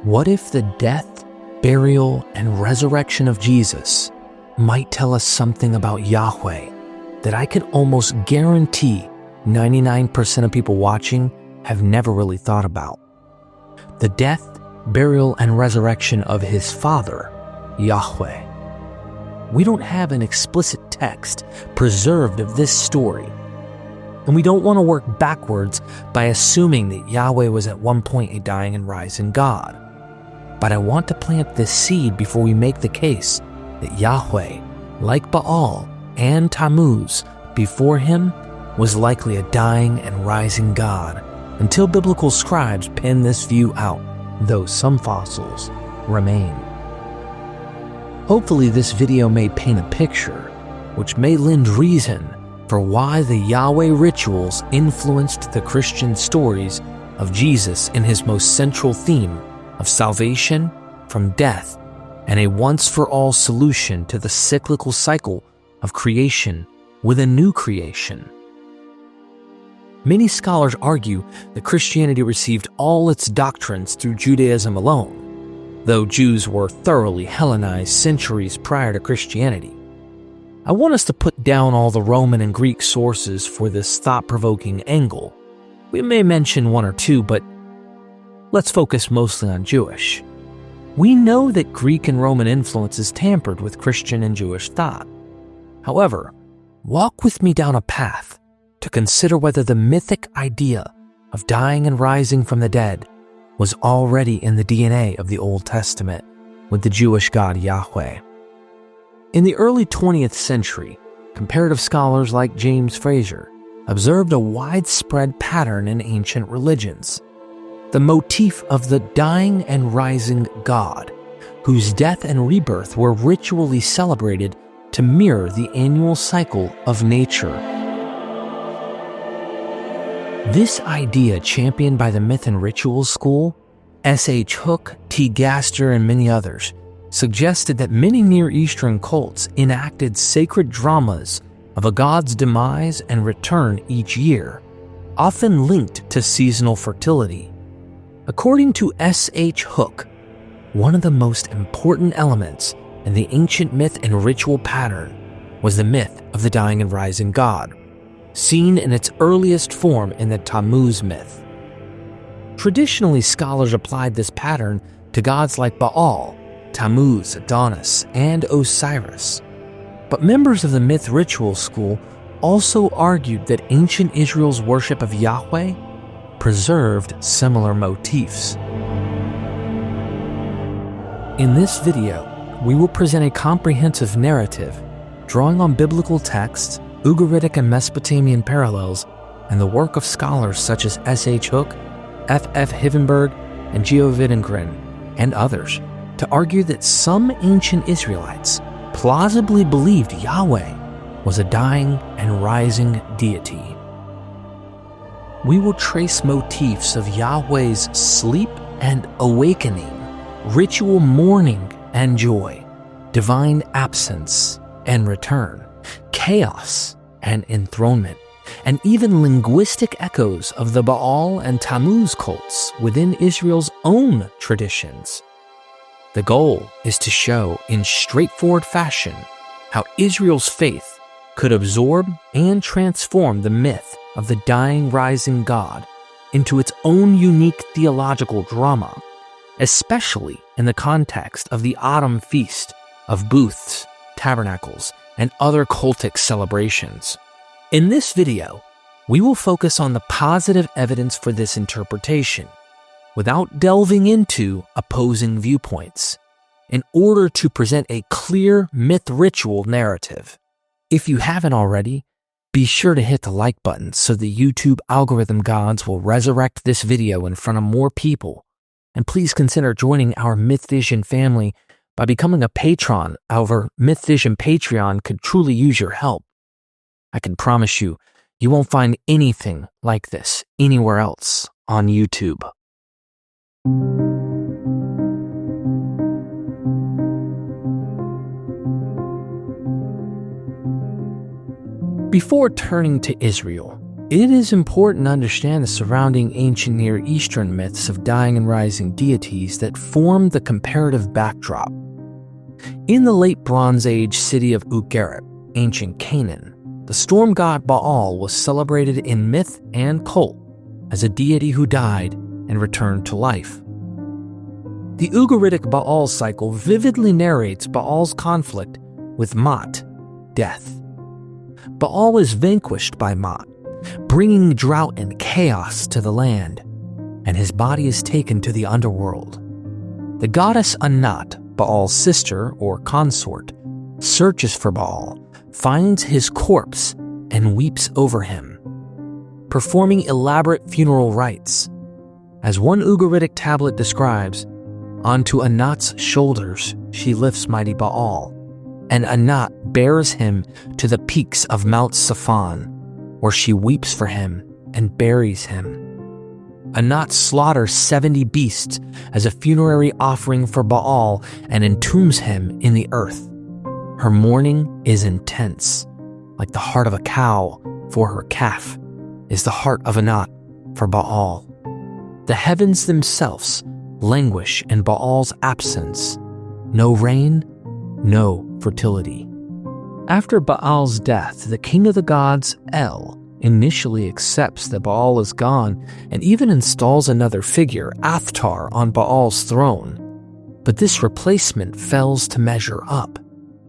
What if the death, burial, and resurrection of Jesus might tell us something about Yahweh that I can almost guarantee 99% of people watching have never really thought about? The death, burial, and resurrection of his Father, Yahweh. We don't have an explicit text preserved of this story, and we don't want to work backwards by assuming that Yahweh was at one point a dying and rising God. But I want to plant this seed before we make the case that Yahweh, like Baal and Tammuz before him, was likely a dying and rising God until biblical scribes pen this view out, though some fossils remain. Hopefully this video may paint a picture which may lend reason for why the Yahweh rituals influenced the Christian stories of Jesus in his most central theme of salvation from death and a once-for-all solution to the cyclical cycle of creation with a new creation. Many scholars argue that Christianity received all its doctrines through Judaism alone, though Jews were thoroughly Hellenized centuries prior to Christianity. I want us to put down all the Roman and Greek sources for this thought-provoking angle. We may mention one or two, but let's focus mostly on Jewish. We know that Greek and Roman influences tampered with Christian and Jewish thought. However, walk with me down a path to consider whether the mythic idea of dying and rising from the dead was already in the DNA of the Old Testament with the Jewish God Yahweh. In the early 20th century, comparative scholars like James Frazer observed a widespread pattern in ancient religions. The motif of the dying and rising God, whose death and rebirth were ritually celebrated to mirror the annual cycle of nature. This idea, championed by the myth and rituals school, S.H. Hook, T. Gaster, and many others, suggested that many Near Eastern cults enacted sacred dramas of a god's demise and return each year, often linked to seasonal fertility. According to S.H. Hook, one of the most important elements in the ancient myth and ritual pattern was the myth of the dying and rising God, seen in its earliest form in the Tammuz myth. Traditionally, scholars applied this pattern to gods like Baal, Tammuz, Adonis, and Osiris. But members of the myth ritual school also argued that ancient Israel's worship of Yahweh preserved similar motifs. In this video, we will present a comprehensive narrative drawing on biblical texts, Ugaritic and Mesopotamian parallels, and the work of scholars such as S.H. Hook, F.F. Hivenberg, and Geo Widengren, and others, to argue that some ancient Israelites plausibly believed Yahweh was a dying and rising deity. We will trace motifs of Yahweh's sleep and awakening, ritual mourning and joy, divine absence and return, chaos and enthronement, and even linguistic echoes of the Baal and Tammuz cults within Israel's own traditions. The goal is to show in straightforward fashion how Israel's faith could absorb and transform the myth of the dying, rising God into its own unique theological drama, especially in the context of the autumn feast of booths, tabernacles, and other cultic celebrations. In this video, we will focus on the positive evidence for this interpretation, without delving into opposing viewpoints, in order to present a clear myth-ritual narrative. If you haven't already, be sure to hit the like button so the YouTube algorithm gods will resurrect this video in front of more people. And please consider joining our MythVision family by becoming a patron. Our MythVision Patreon could truly use your help. I can promise you, you won't find anything like this anywhere else on YouTube. Before turning to Israel, It is important to understand the surrounding ancient Near Eastern myths of dying and rising deities that formed the comparative backdrop. In the late Bronze Age city of Ugaritic, ancient Canaan, the storm god Baal was celebrated in myth and cult as a deity who died and returned to life. The Ugaritic Baal cycle vividly narrates Baal's conflict with Mot, death. Baal is vanquished by Mot, bringing drought and chaos to the land, and his body is taken to the underworld. The goddess Anat, Baal's sister or consort, searches for Baal, finds his corpse, and weeps over him, performing elaborate funeral rites. As one Ugaritic tablet describes, onto Anat's shoulders she lifts mighty Baal, and Anat bears him to the peaks of Mount Saphon, where she weeps for him and buries him. Anat slaughters 70 beasts as a funerary offering for Baal and entombs him in the earth. Her mourning is intense, like the heart of a cow for her calf is the heart of Anat for Baal. The heavens themselves languish in Baal's absence. No rain, no fertility. After Baal's death, the king of the gods, El, initially accepts that Baal is gone and even installs another figure, Athtar, on Baal's throne. But this replacement fails to measure up.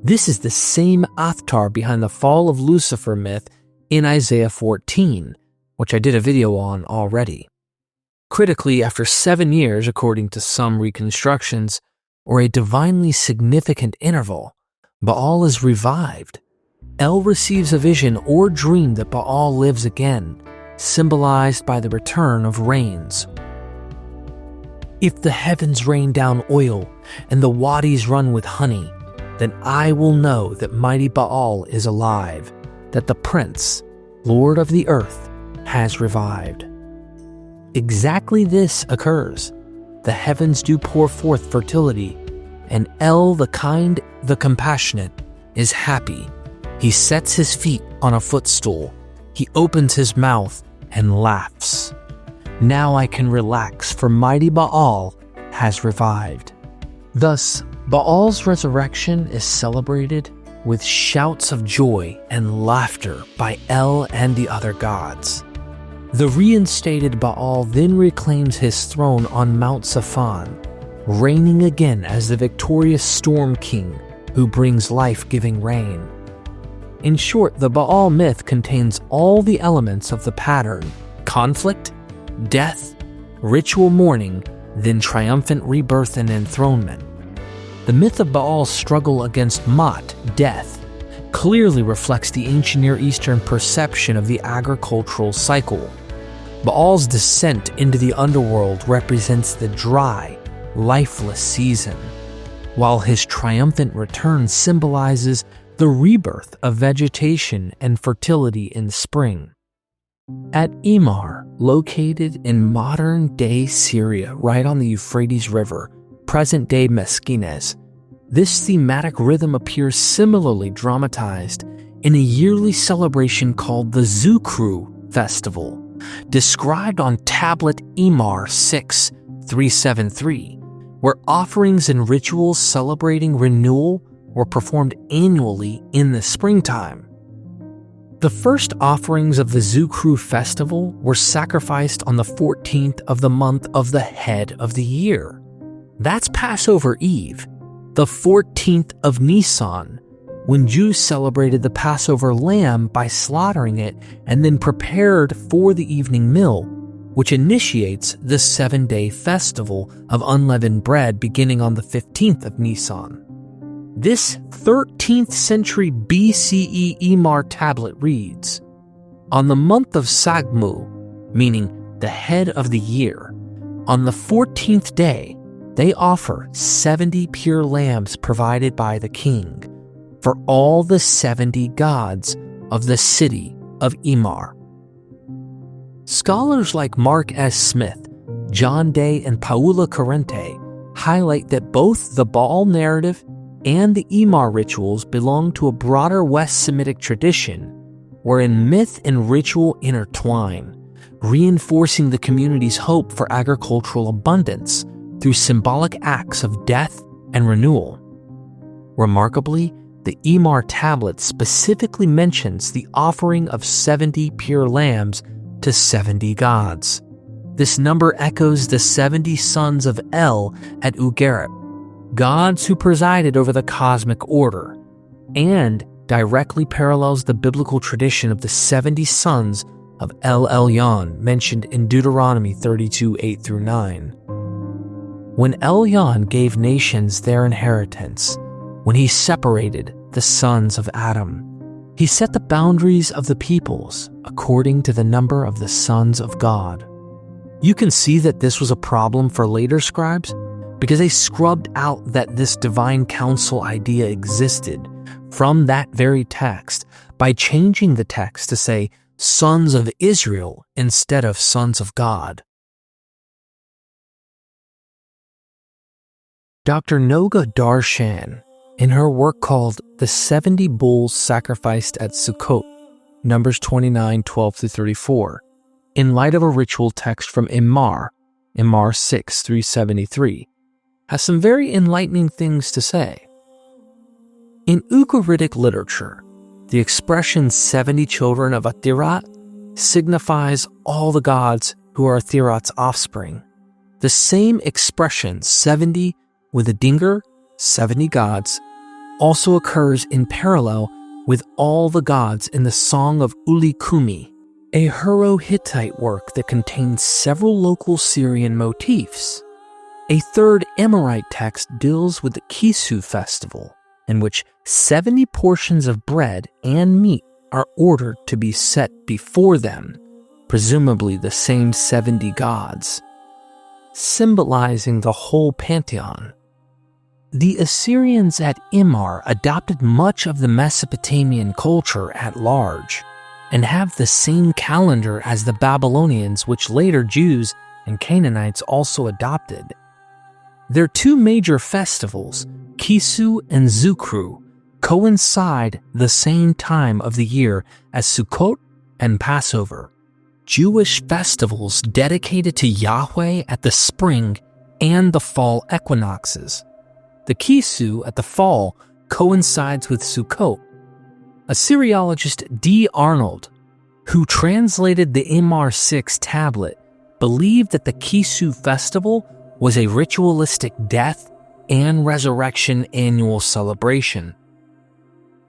This is the same Athtar behind the fall of Lucifer myth in Isaiah 14, which I did a video on already. Critically, after 7 years, according to some reconstructions, or a divinely significant interval, Baal is revived. El receives a vision or dream that Baal lives again, symbolized by the return of rains. If the heavens rain down oil and the wadis run with honey, then I will know that mighty Baal is alive, that the Prince, Lord of the earth, has revived. Exactly this occurs. The heavens do pour forth fertility, and El, the kind, the compassionate, is happy. He sets his feet on a footstool. He opens his mouth and laughs. Now I can relax, for mighty Baal has revived. Thus, Baal's resurrection is celebrated with shouts of joy and laughter by El and the other gods. The reinstated Baal then reclaims his throne on Mount Saphon, reigning again as the victorious Storm King who brings life-giving rain. In short, the Baal myth contains all the elements of the pattern: conflict, death, ritual mourning, then triumphant rebirth and enthronement. The myth of Baal's struggle against Mot, death, clearly reflects the ancient Near Eastern perception of the agricultural cycle. Baal's descent into the underworld represents the dry, lifeless season, while his triumphant return symbolizes the rebirth of vegetation and fertility in spring. At Emar, located in modern-day Syria right on the Euphrates River, present-day Mesquines, this thematic rhythm appears similarly dramatized in a yearly celebration called the Zukru Festival, described on tablet Emar 6-373, where offerings and rituals celebrating renewal were performed annually in the springtime. The first offerings of the Zukru festival were sacrificed on the 14th of the month of the head of the year. That's Passover Eve, the 14th of Nisan, when Jews celebrated the Passover lamb by slaughtering it and then prepared for the evening meal, which initiates the 7-day festival of unleavened bread beginning on the 15th of Nisan. This 13th century BCE Emar tablet reads, "On the month of Sagmu, meaning the head of the year, on the 14th day, they offer 70 pure lambs provided by the king for all the 70 gods of the city of Emar." Scholars like Mark S. Smith, John Day, and Paula Corrente highlight that both the Baal narrative and the Emar rituals belong to a broader West Semitic tradition, wherein myth and ritual intertwine, reinforcing the community's hope for agricultural abundance through symbolic acts of death and renewal. Remarkably, the Emar tablet specifically mentions the offering of 70 pure lambs to 70 gods. This number echoes the 70 sons of El at Ugaritic, gods who presided over the cosmic order, and directly parallels the biblical tradition of the 70 sons of El Elyon mentioned in Deuteronomy 32, 8-9. When Elyon gave nations their inheritance, when he separated the sons of Adam, he set the boundaries of the peoples according to the number of the sons of God. You can see that this was a problem for later scribes because they scrubbed out that this divine council idea existed from that very text by changing the text to say sons of Israel instead of sons of God. Dr. Noga Darshan, in her work called The 70 Bulls Sacrificed at Sukkot, Numbers 29, 12-34, in light of a ritual text from Emar, Emar 6, 373, has some very enlightening things to say. In Ugaritic literature, the expression 70 children of Athirat signifies all the gods who are Athirat's offspring. The same expression, 70 with a dinger, 70 gods, also occurs in parallel with all the gods in the Song of Uli Kumi, a Hurro-Hittite work that contains several local Syrian motifs. A third Amorite text deals with the Kisu festival, in which 70 portions of bread and meat are ordered to be set before them, presumably the same 70 gods, symbolizing the whole pantheon. The Assyrians at Emar adopted much of the Mesopotamian culture at large, and have the same calendar as the Babylonians, which later Jews and Canaanites also adopted. Their two major festivals, Kisu and Zukru, coincide the same time of the year as Sukkot and Passover, Jewish festivals dedicated to Yahweh at the spring and the fall equinoxes. The Kisu at the fall coincides with Sukkot. Assyriologist D. Arnold, who translated the Emar 6 tablet, believed that the Kisu festival was a ritualistic death and resurrection annual celebration.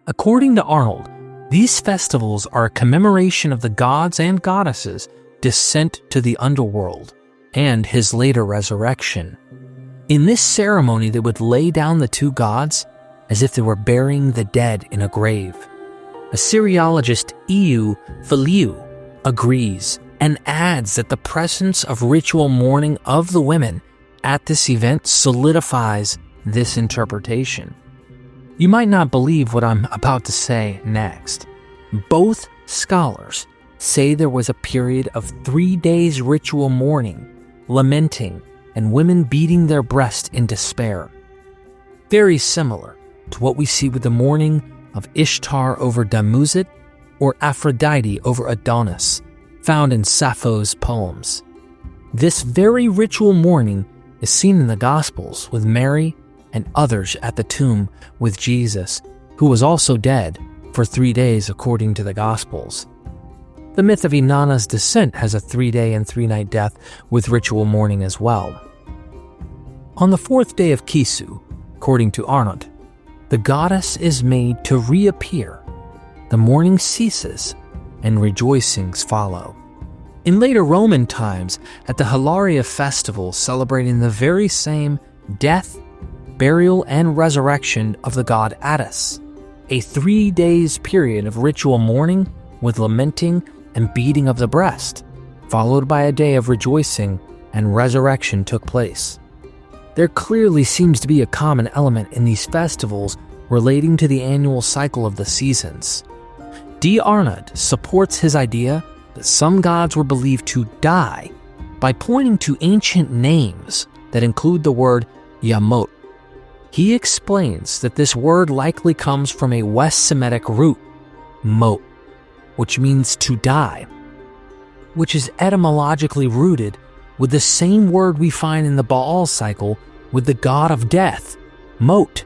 According to Arnold, these festivals are a commemoration of the gods and goddesses' descent to the underworld and his later resurrection. In this ceremony, they would lay down the two gods as if they were burying the dead in a grave. Assyriologist Eu Filiu agrees and adds that the presence of ritual mourning of the women at this event solidifies this interpretation. You might not believe what I'm about to say next. Both scholars say there was a period of 3 days ritual mourning, lamenting, and women beating their breast in despair. Very similar to what we see with the mourning of Ishtar over Tammuz or Aphrodite over Adonis, found in Sappho's poems. This very ritual mourning is seen in the Gospels with Mary and others at the tomb with Jesus, who was also dead for 3 days according to the Gospels. The myth of Inanna's descent has a 3-day and 3-night death with ritual mourning as well. On the 4th day of Kisu, according to Arnold, the goddess is made to reappear. The mourning ceases and rejoicings follow. In later Roman times, at the Hilaria festival celebrating the very same death, burial, and resurrection of the god Attis, a 3 days period of ritual mourning with lamenting and beating of the breast, followed by a day of rejoicing and resurrection took place. There clearly seems to be a common element in these festivals relating to the annual cycle of the seasons. D. Arnold supports his idea that some gods were believed to die by pointing to ancient names that include the word Yamot. He explains that this word likely comes from a West Semitic root, mot, which means to die, which is etymologically rooted with the same word we find in the Baal Cycle with the god of death, Mot.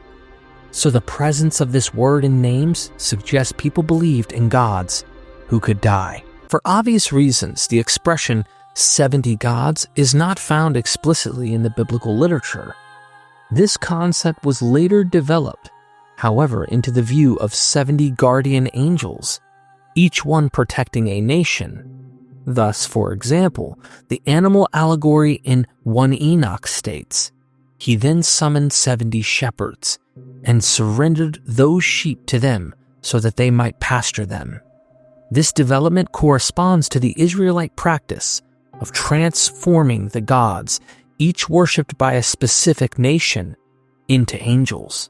So the presence of this word in names suggests people believed in gods who could die. For obvious reasons, the expression 70 gods is not found explicitly in the biblical literature. This concept was later developed, however, into the view of 70 guardian angels, each one protecting a nation. Thus, for example, the animal allegory in 1 Enoch states, "He then summoned 70 shepherds, and surrendered those sheep to them so that they might pasture them." This development corresponds to the Israelite practice of transforming the gods, each worshipped by a specific nation, into angels.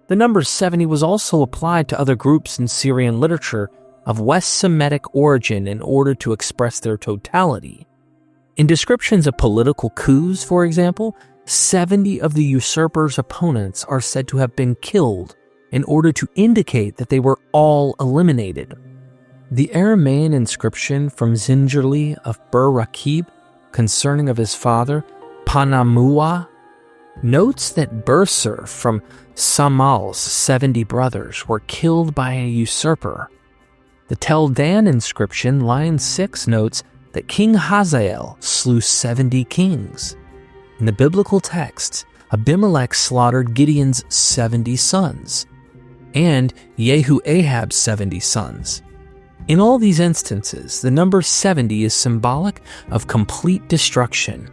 The number 70 was also applied to other groups in Syrian literature of West Semitic origin in order to express their totality. In descriptions of political coups, for example, 70 of the usurper's opponents are said to have been killed in order to indicate that they were all eliminated. The Aramaean inscription from Zingerli of Bur-Rakib concerning of his father, Panamuah, notes that Bursar from Samal's 70 brothers were killed by a usurper. The Tel Dan inscription, line 6, notes that King Hazael slew 70 kings. In the biblical texts, Abimelech slaughtered Gideon's 70 sons, and Jehu-Ahab's 70 sons. In all these instances, the number 70 is symbolic of complete destruction,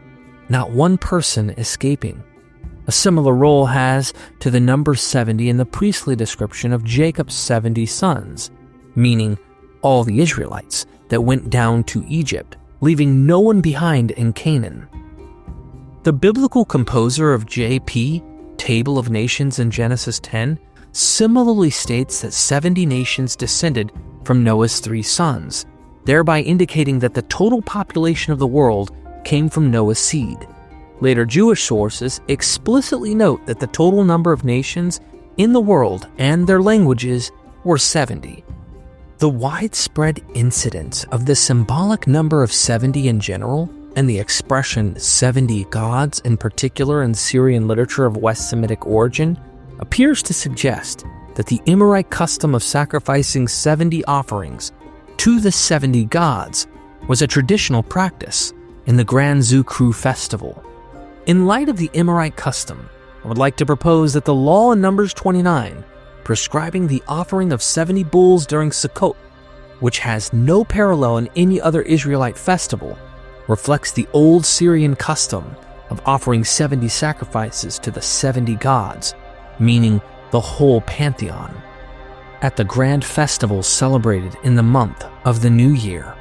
not one person escaping. A similar role has to the number 70 in the priestly description of Jacob's 70 sons, meaning all the Israelites that went down to Egypt, leaving no one behind in Canaan. The biblical composer of J.P., Table of Nations in Genesis 10, similarly states that 70 nations descended from Noah's 3 sons, thereby indicating that the total population of the world came from Noah's seed. Later Jewish sources explicitly note that the total number of nations in the world and their languages were 70. The widespread incidence of the symbolic number of 70 in general, and the expression 70 gods in particular in Syrian literature of West Semitic origin, appears to suggest that the Emarite custom of sacrificing 70 offerings to the 70 gods was a traditional practice in the Grand Zukru festival. In light of the Emarite custom, I would like to propose that the law in Numbers 29 prescribing the offering of 70 bulls during Sukkot, which has no parallel in any other Israelite festival, reflects the old Syrian custom of offering 70 sacrifices to the 70 gods, meaning the whole pantheon, at the grand festival celebrated in the month of the New Year.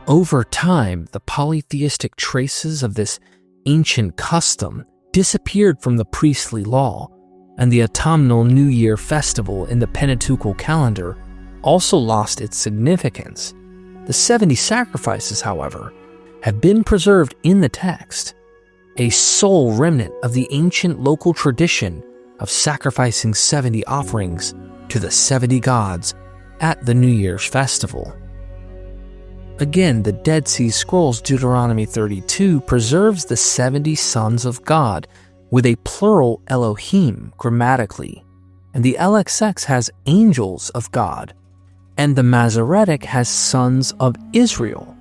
Over time, the polytheistic traces of this ancient custom disappeared from the priestly law, and the autumnal New Year festival in the Pentateuchal calendar also lost its significance. The 70 sacrifices, however, have been preserved in the text, a sole remnant of the ancient local tradition of sacrificing 70 offerings to the 70 gods at the New Year's festival. Again, the Dead Sea Scrolls Deuteronomy 32 preserves the 70 sons of God with a plural Elohim grammatically, and the LXX has angels of God, and the Masoretic has sons of Israel.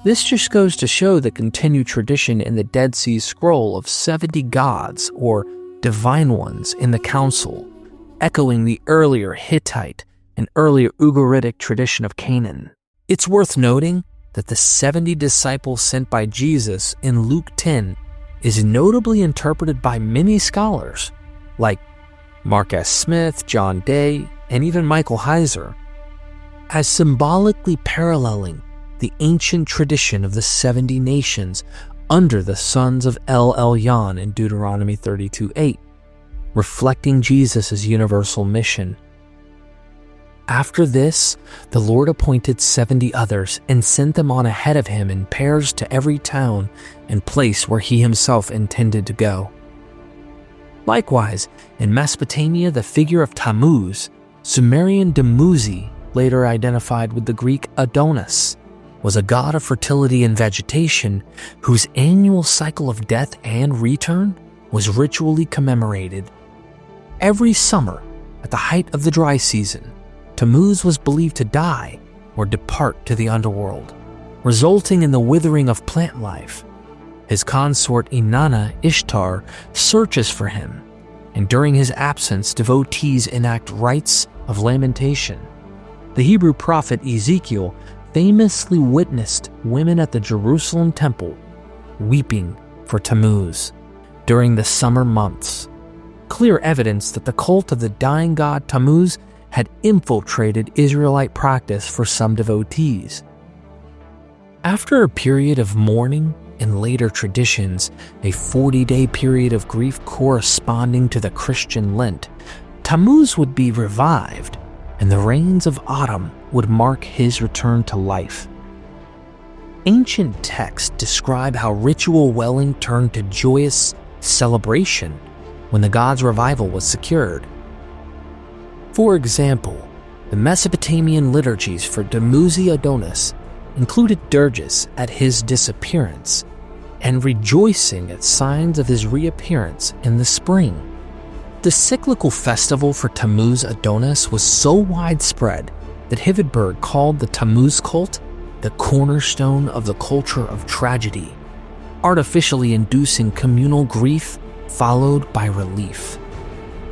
This just goes to show the continued tradition in the Dead Sea Scroll of 70 gods or divine ones in the council, echoing the earlier Hittite and earlier Ugaritic tradition of Canaan. It's worth noting that the 70 disciples sent by Jesus in Luke 10 is notably interpreted by many scholars, like Mark S. Smith, John Day, and even Michael Heiser, as symbolically paralleling the ancient tradition of the 70 nations under the sons of El Elyon in Deuteronomy 32:8, reflecting Jesus' universal mission. After this, the Lord appointed 70 others and sent them on ahead of him in pairs to every town and place where he himself intended to go. Likewise, in Mesopotamia, the figure of Tammuz, Sumerian Dumuzi, later identified with the Greek Adonis, was a god of fertility and vegetation whose annual cycle of death and return was ritually commemorated. Every summer, at the height of the dry season, Tammuz was believed to die or depart to the underworld, resulting in the withering of plant life. His consort Inanna Ishtar searches for him, and during his absence, devotees enact rites of lamentation. The Hebrew prophet Ezekiel famously witnessed women at the Jerusalem temple weeping for Tammuz during the summer months, clear evidence that the cult of the dying god Tammuz had infiltrated Israelite practice for some devotees. After a period of mourning and later traditions, a 40-day period of grief corresponding to the Christian Lent, Tammuz would be revived, and the rains of autumn would mark his return to life. Ancient texts describe how ritual welling turned to joyous celebration when the god's revival was secured. For example, the Mesopotamian liturgies for Dumuzi Adonis included dirges at his disappearance and rejoicing at signs of his reappearance in the spring. The cyclical festival for Tammuz Adonis was so widespread that Hvidberg called the Tammuz cult the cornerstone of the culture of tragedy, artificially inducing communal grief followed by relief.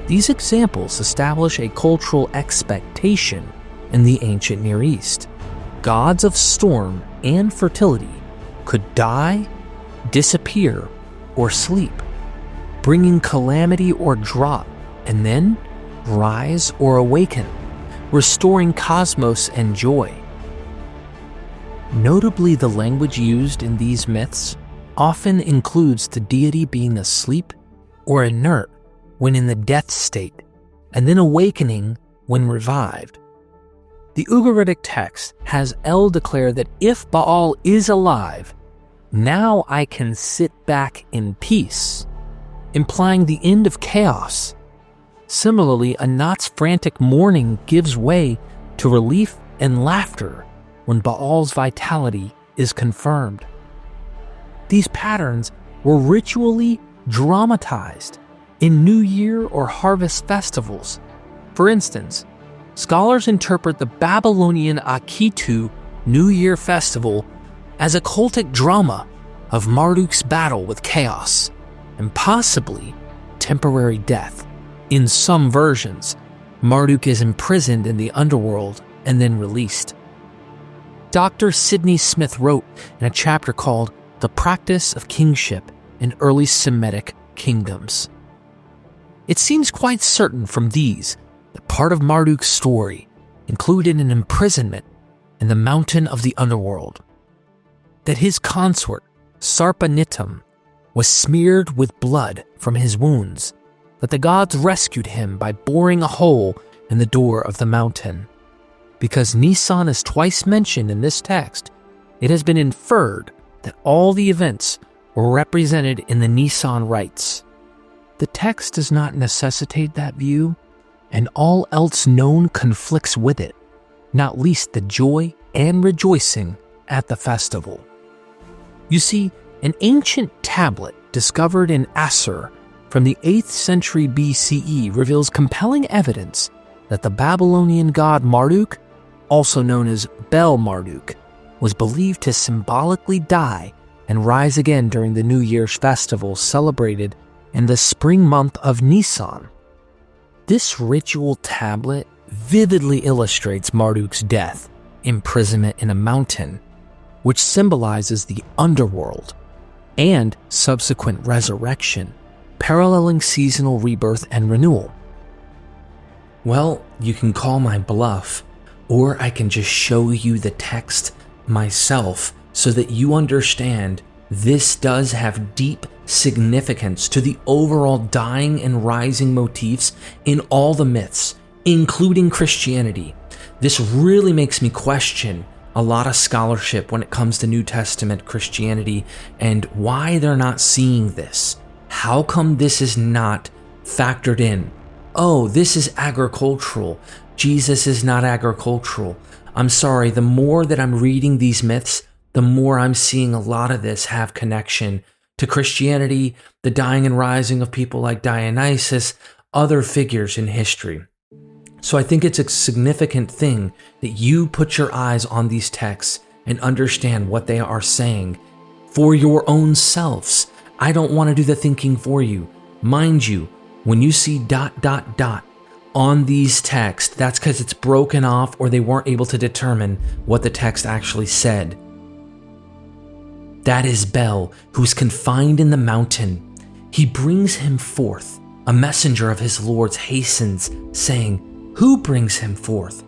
These examples establish a cultural expectation in the ancient Near East. Gods of storm and fertility could die, disappear, or sleep, bringing calamity or drought, and then rise or awaken, restoring cosmos and joy. Notably, the language used in these myths often includes the deity being asleep or inert when in the death state, and then awakening when revived. The Ugaritic text has El declare that if Baal is alive, now I can sit back in peace, implying the end of chaos. Similarly, Anat's frantic mourning gives way to relief and laughter when Baal's vitality is confirmed. These patterns were ritually dramatized in New Year or harvest festivals. For instance, scholars interpret the Babylonian Akitu New Year festival as a cultic drama of Marduk's battle with chaos and possibly temporary death. In some versions, Marduk is imprisoned in the underworld and then released. Dr. Sidney Smith wrote in a chapter called The Practice of Kingship in Early Semitic Kingdoms. It seems quite certain from these that part of Marduk's story included an imprisonment in the mountain of the underworld, that his consort, Sarpanitum, was smeared with blood from his wounds, that the gods rescued him by boring a hole in the door of the mountain. Because Nisan is twice mentioned in this text, it has been inferred that all the events were represented in the Nisan rites. The text does not necessitate that view, and all else known conflicts with it, not least the joy and rejoicing at the festival. You see, an ancient tablet discovered in Assur from the 8th century BCE reveals compelling evidence that the Babylonian god Marduk, also known as Bel-Marduk, was believed to symbolically die and rise again during the New Year's festival celebrated in the spring month of Nisan. This ritual tablet vividly illustrates Marduk's death, imprisonment in a mountain, which symbolizes the underworld, and subsequent resurrection, paralleling seasonal rebirth and renewal. Well, you can call my bluff, or I can just show you the text myself so that you understand this does have deep significance to the overall dying and rising motifs in all the myths, including Christianity. This really makes me question a lot of scholarship when it comes to New Testament Christianity and why they're not seeing this. How come this is not factored in? Oh, this is agricultural. Jesus is not agricultural. I'm sorry, the more that I'm reading these myths, the more I'm seeing a lot of this have connection to Christianity, the dying and rising of people like Dionysus, other figures in history. So I think it's a significant thing that you put your eyes on these texts and understand what they are saying for your own selves. I don't want to do the thinking for you. Mind you, when you see ... on these texts, that's because it's broken off or they weren't able to determine what the text actually said. That is Bel, who's confined in the mountain. He brings him forth. A messenger of his lords hastens, saying, who brings him forth?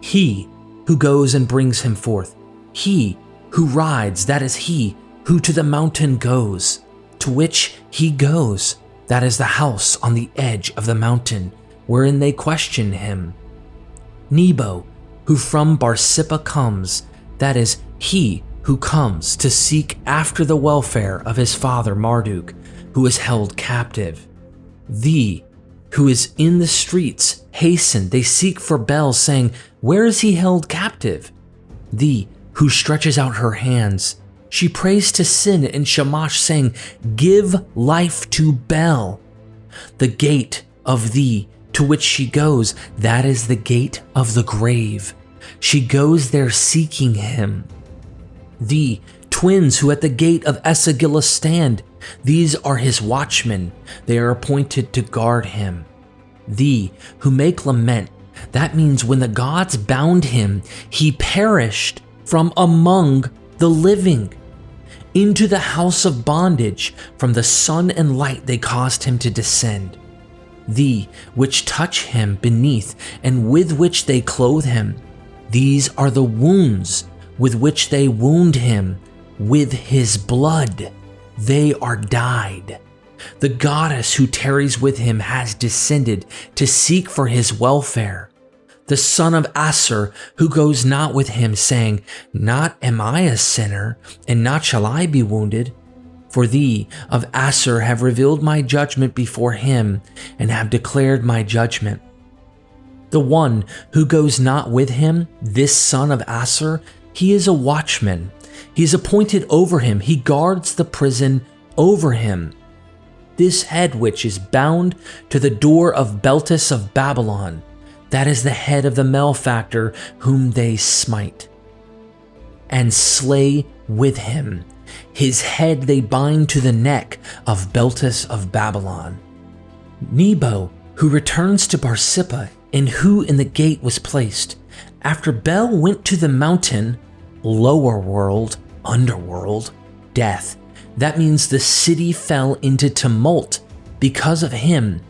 He who goes and brings him forth. He who rides, that is he who to the mountain goes. To which he goes, that is the house on the edge of the mountain, wherein they question him. Nebo, who from Barsippa comes, that is he who comes to seek after the welfare of his father Marduk, who is held captive. Thee, who is in the streets, hasten, they seek for Bel, saying, where is he held captive? Thee, who stretches out her hands, she prays to Sin and Shamash, saying, give life to Bel. The gate of thee, to which she goes, that is the gate of the grave. She goes there seeking him. Thee, twins who at the gate of Ezekiel stand, these are his watchmen, they are appointed to guard him. Thee, who make lament, that means when the gods bound him, he perished from among the living. Into the house of bondage, from the sun and light they caused him to descend. Thee, which touch him beneath, and with which they clothe him, these are the wounds with which they wound him, with his blood they are dyed. The goddess who tarries with him has descended to seek for his welfare. The son of Asur, who goes not with him, saying, not am I a sinner, and not shall I be wounded. For thee of Asur have revealed my judgment before him, and have declared my judgment. The one who goes not with him, this son of Asur, he is a watchman. He is appointed over him. He guards the prison over him. This head which is bound to the door of Beltis of Babylon, that is the head of the malefactor whom they smite and slay with him. His head they bind to the neck of Beltis of Babylon. Nebo, who returns to Barsippa, and who in the gate was placed, after Bel went to the mountain, lower world, underworld, death. That means the city fell into tumult because of him,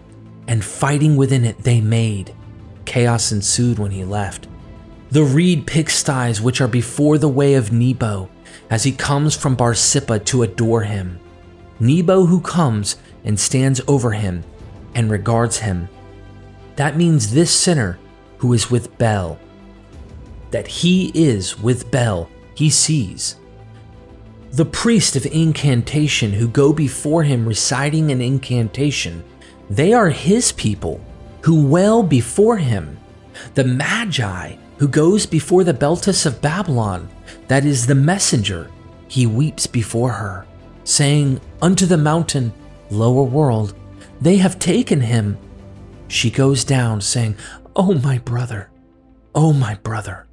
and fighting within it they made. Chaos ensued when he left. The reed pigsties which are before the way of Nebo, as he comes from Barsippa to adore him. Nebo who comes and stands over him and regards him. That means this sinner who is with Bel. That he is with Bel, he sees. The priest of incantation who go before him reciting an incantation, they are his people who wail before him. The Magi who goes before the Beltis of Babylon, that is the messenger, he weeps before her, saying unto the mountain, lower world, they have taken him. She goes down, saying, O my brother, O my brother.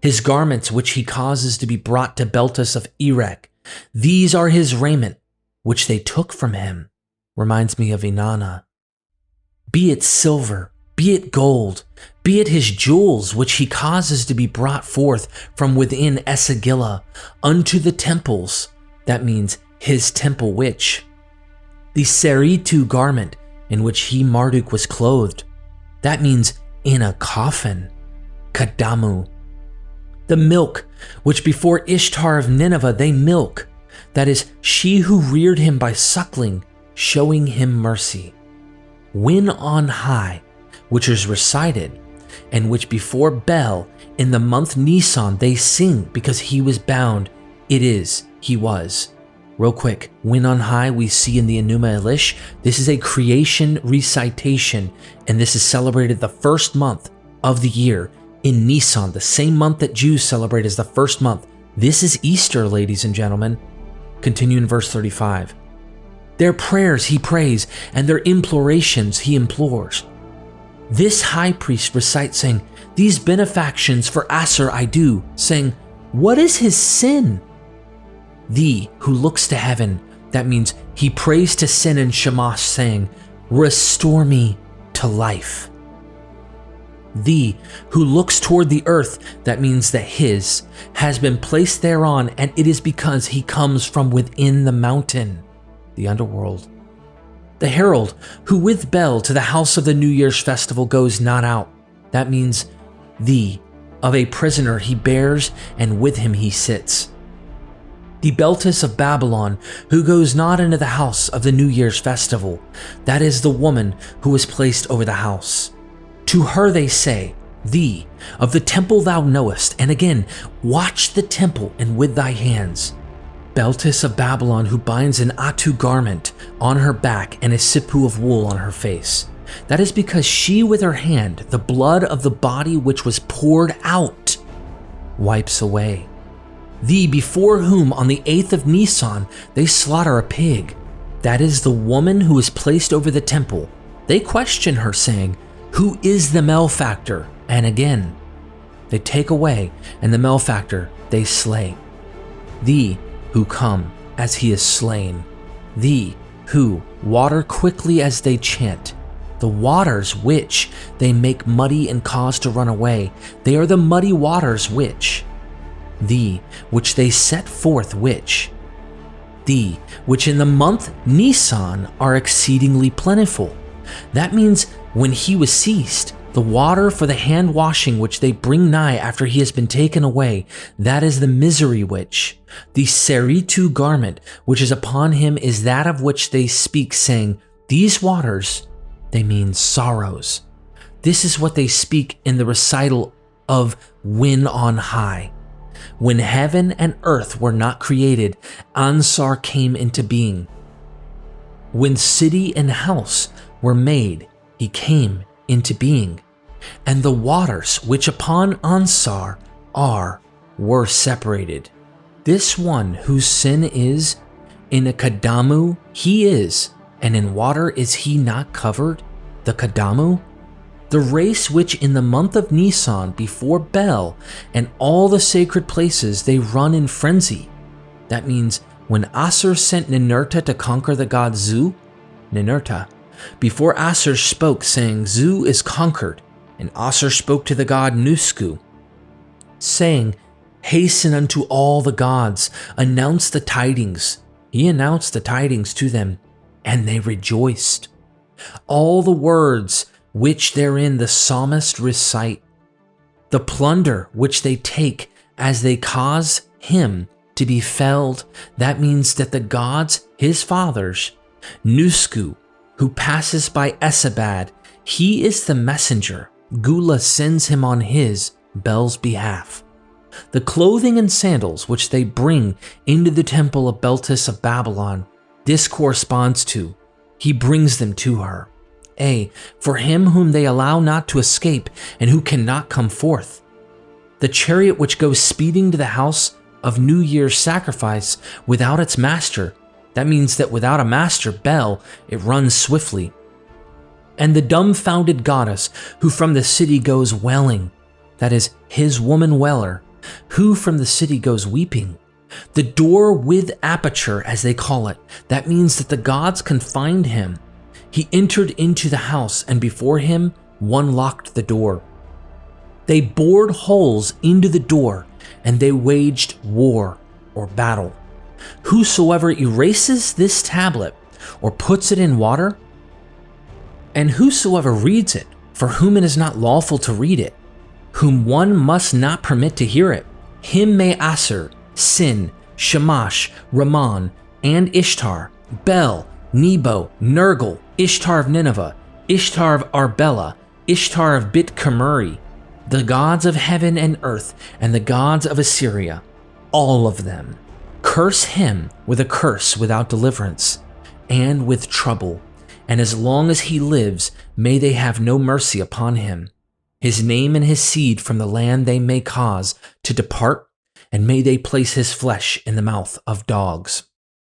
His garments which he causes to be brought to Beltis of Erech, these are his raiment, which they took from him. Reminds me of Inanna. Be it silver, be it gold, be it his jewels which he causes to be brought forth from within Esagila unto the temples, that means his temple which. The Seritu garment in which he Marduk was clothed, that means in a coffin, Kadamu. The milk which before Ishtar of Nineveh they milk, that is she who reared him by suckling, showing him mercy. When on high, which is recited, and which before Bel in the month Nisan they sing because he was bound, it is, he was. Real quick, when on high we see in the Enuma Elish, this is a creation recitation, and this is celebrated the first month of the year, in Nisan, the same month that Jews celebrate as the first month. This is Easter, ladies and gentlemen. Continue in verse 35. Their prayers he prays, and their implorations he implores. This high priest recites, saying, these benefactions for Asher I do, saying, what is his sin? Thee who looks to heaven, that means he prays to Sin and Shamash, saying, restore me to life. Thee who looks toward the earth, that means that his has been placed thereon, and it is because he comes from within the mountain, the underworld. The herald who with bell to the house of the New Year's festival goes not out, that means thee of a prisoner he bears, and with him he sits. The Beltis of Babylon, who goes not into the house of the New Year's festival, that is the woman who is placed over the house. To her they say, thee, of the temple thou knowest, and again, watch the temple and with thy hands. Beltis of Babylon, who binds an atu garment on her back and a sipu of wool on her face. That is because she with her hand, the blood of the body which was poured out, wipes away. Thee before whom on the 8th of Nisan they slaughter a pig. That is the woman who is placed over the temple. They question her, saying, who is the malefactor? And again, they take away, and the malefactor they slay. Thee who come as he is slain. Thee who water quickly as they chant. The waters which they make muddy and cause to run away, they are the muddy waters which. Thee which they set forth which. Thee which in the month Nisan are exceedingly plentiful. That means when he was ceased, the water for the hand washing which they bring nigh after he has been taken away, that is the misery which. The seritu garment which is upon him is that of which they speak, saying, these waters, they mean sorrows. This is what they speak in the recital of when on high. When heaven and earth were not created, Ansar came into being. When city and house were made, he came into being. And the waters which upon Ansar were separated. This one whose sin is, in a Kadamu he is, and in water is he not covered, the Kadamu? The race which in the month of Nisan before Bel and all the sacred places they run in frenzy. That means when Asur sent Ninurta to conquer the god Zu, Ninurta, before Asur spoke, saying, Zu is conquered, and Asur spoke to the god Nusku, saying, hasten unto all the gods, announce the tidings. He announced the tidings to them, and they rejoiced. All the words which therein the psalmist recite, the plunder which they take as they cause him to be felled, that means that the gods, his fathers, Nusku, who passes by Esabad, he is the messenger. Gula sends him on his, Bel's behalf. The clothing and sandals which they bring into the temple of Beltis of Babylon, this corresponds to, he brings them to her. For him whom they allow not to escape and who cannot come forth. The chariot which goes speeding to the house of New Year's sacrifice without its master, that means that without a master, Bel, it runs swiftly. And the dumbfounded goddess who from the city goes wailing, that is his woman weller, who from the city goes weeping. The door with aperture, as they call it, that means that the gods confined him. He entered into the house, and before him one locked the door. They bored holes into the door, and they waged war or battle. Whosoever erases this tablet or puts it in water, and whosoever reads it, for whom it is not lawful to read it, whom one must not permit to hear it, him may Asur, Sin, Shamash, Raman, and Ishtar, Bel, Nebo, Nergal, Ishtar of Nineveh, Ishtar of Arbela, Ishtar of Bit-Kamuri, the gods of heaven and earth, and the gods of Assyria, all of them, curse him with a curse without deliverance, and with trouble, and as long as he lives, may they have no mercy upon him. his name and his seed from the land they may cause to depart, and may they place his flesh in the mouth of dogs.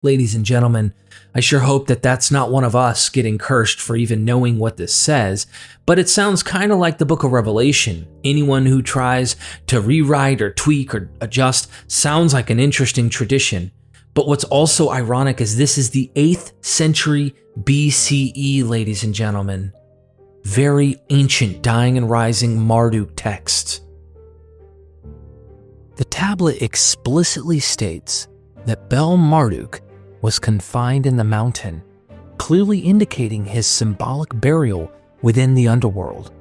Ladies and gentlemen, I sure hope that that's not one of us getting cursed for even knowing what this says, but it sounds kind of like the book of Revelation. Anyone who tries to rewrite or tweak or adjust sounds like an interesting tradition. But what's also ironic is this is the 8th century BCE, ladies and gentlemen. Very ancient dying and rising Marduk texts. The tablet explicitly states that Bel-Marduk was confined in the mountain, clearly indicating his symbolic burial within the underworld.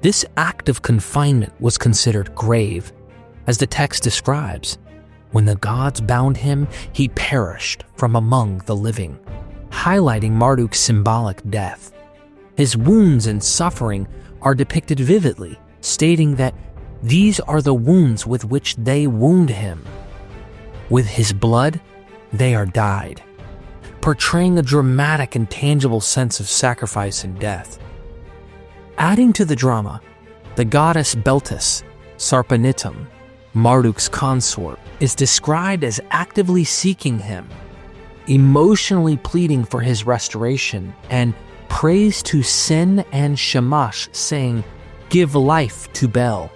This act of confinement was considered grave, as the text describes. When the gods bound him, he perished from among the living, highlighting Marduk's symbolic death. His wounds and suffering are depicted vividly, stating that these are the wounds with which they wound him. With his blood, they are dyed, portraying a dramatic and tangible sense of sacrifice and death. Adding to the drama, the goddess Beltis, Sarpanitum, Marduk's consort, is described as actively seeking him, emotionally pleading for his restoration, and prays to Sin and Shamash, saying, "Give life to Bel."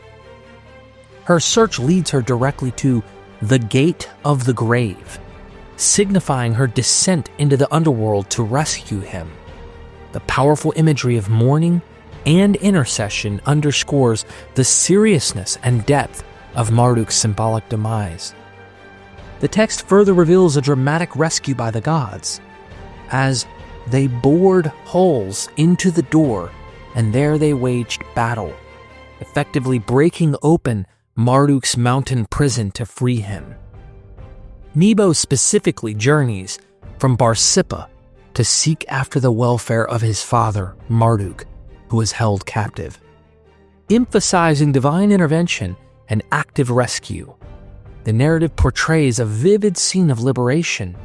Her search leads her directly to the Gate of the Grave, signifying her descent into the underworld to rescue him. The powerful imagery of mourning and intercession underscores the seriousness and depth of Marduk's symbolic demise. The text further reveals a dramatic rescue by the gods, as they bored holes into the door, and there they waged battle, effectively breaking open Marduk's mountain prison to free him. Nebo specifically journeys from Barsippa to seek after the welfare of his father, Marduk, who was held captive, emphasizing divine intervention and active rescue. The narrative portrays a vivid scene of liberation,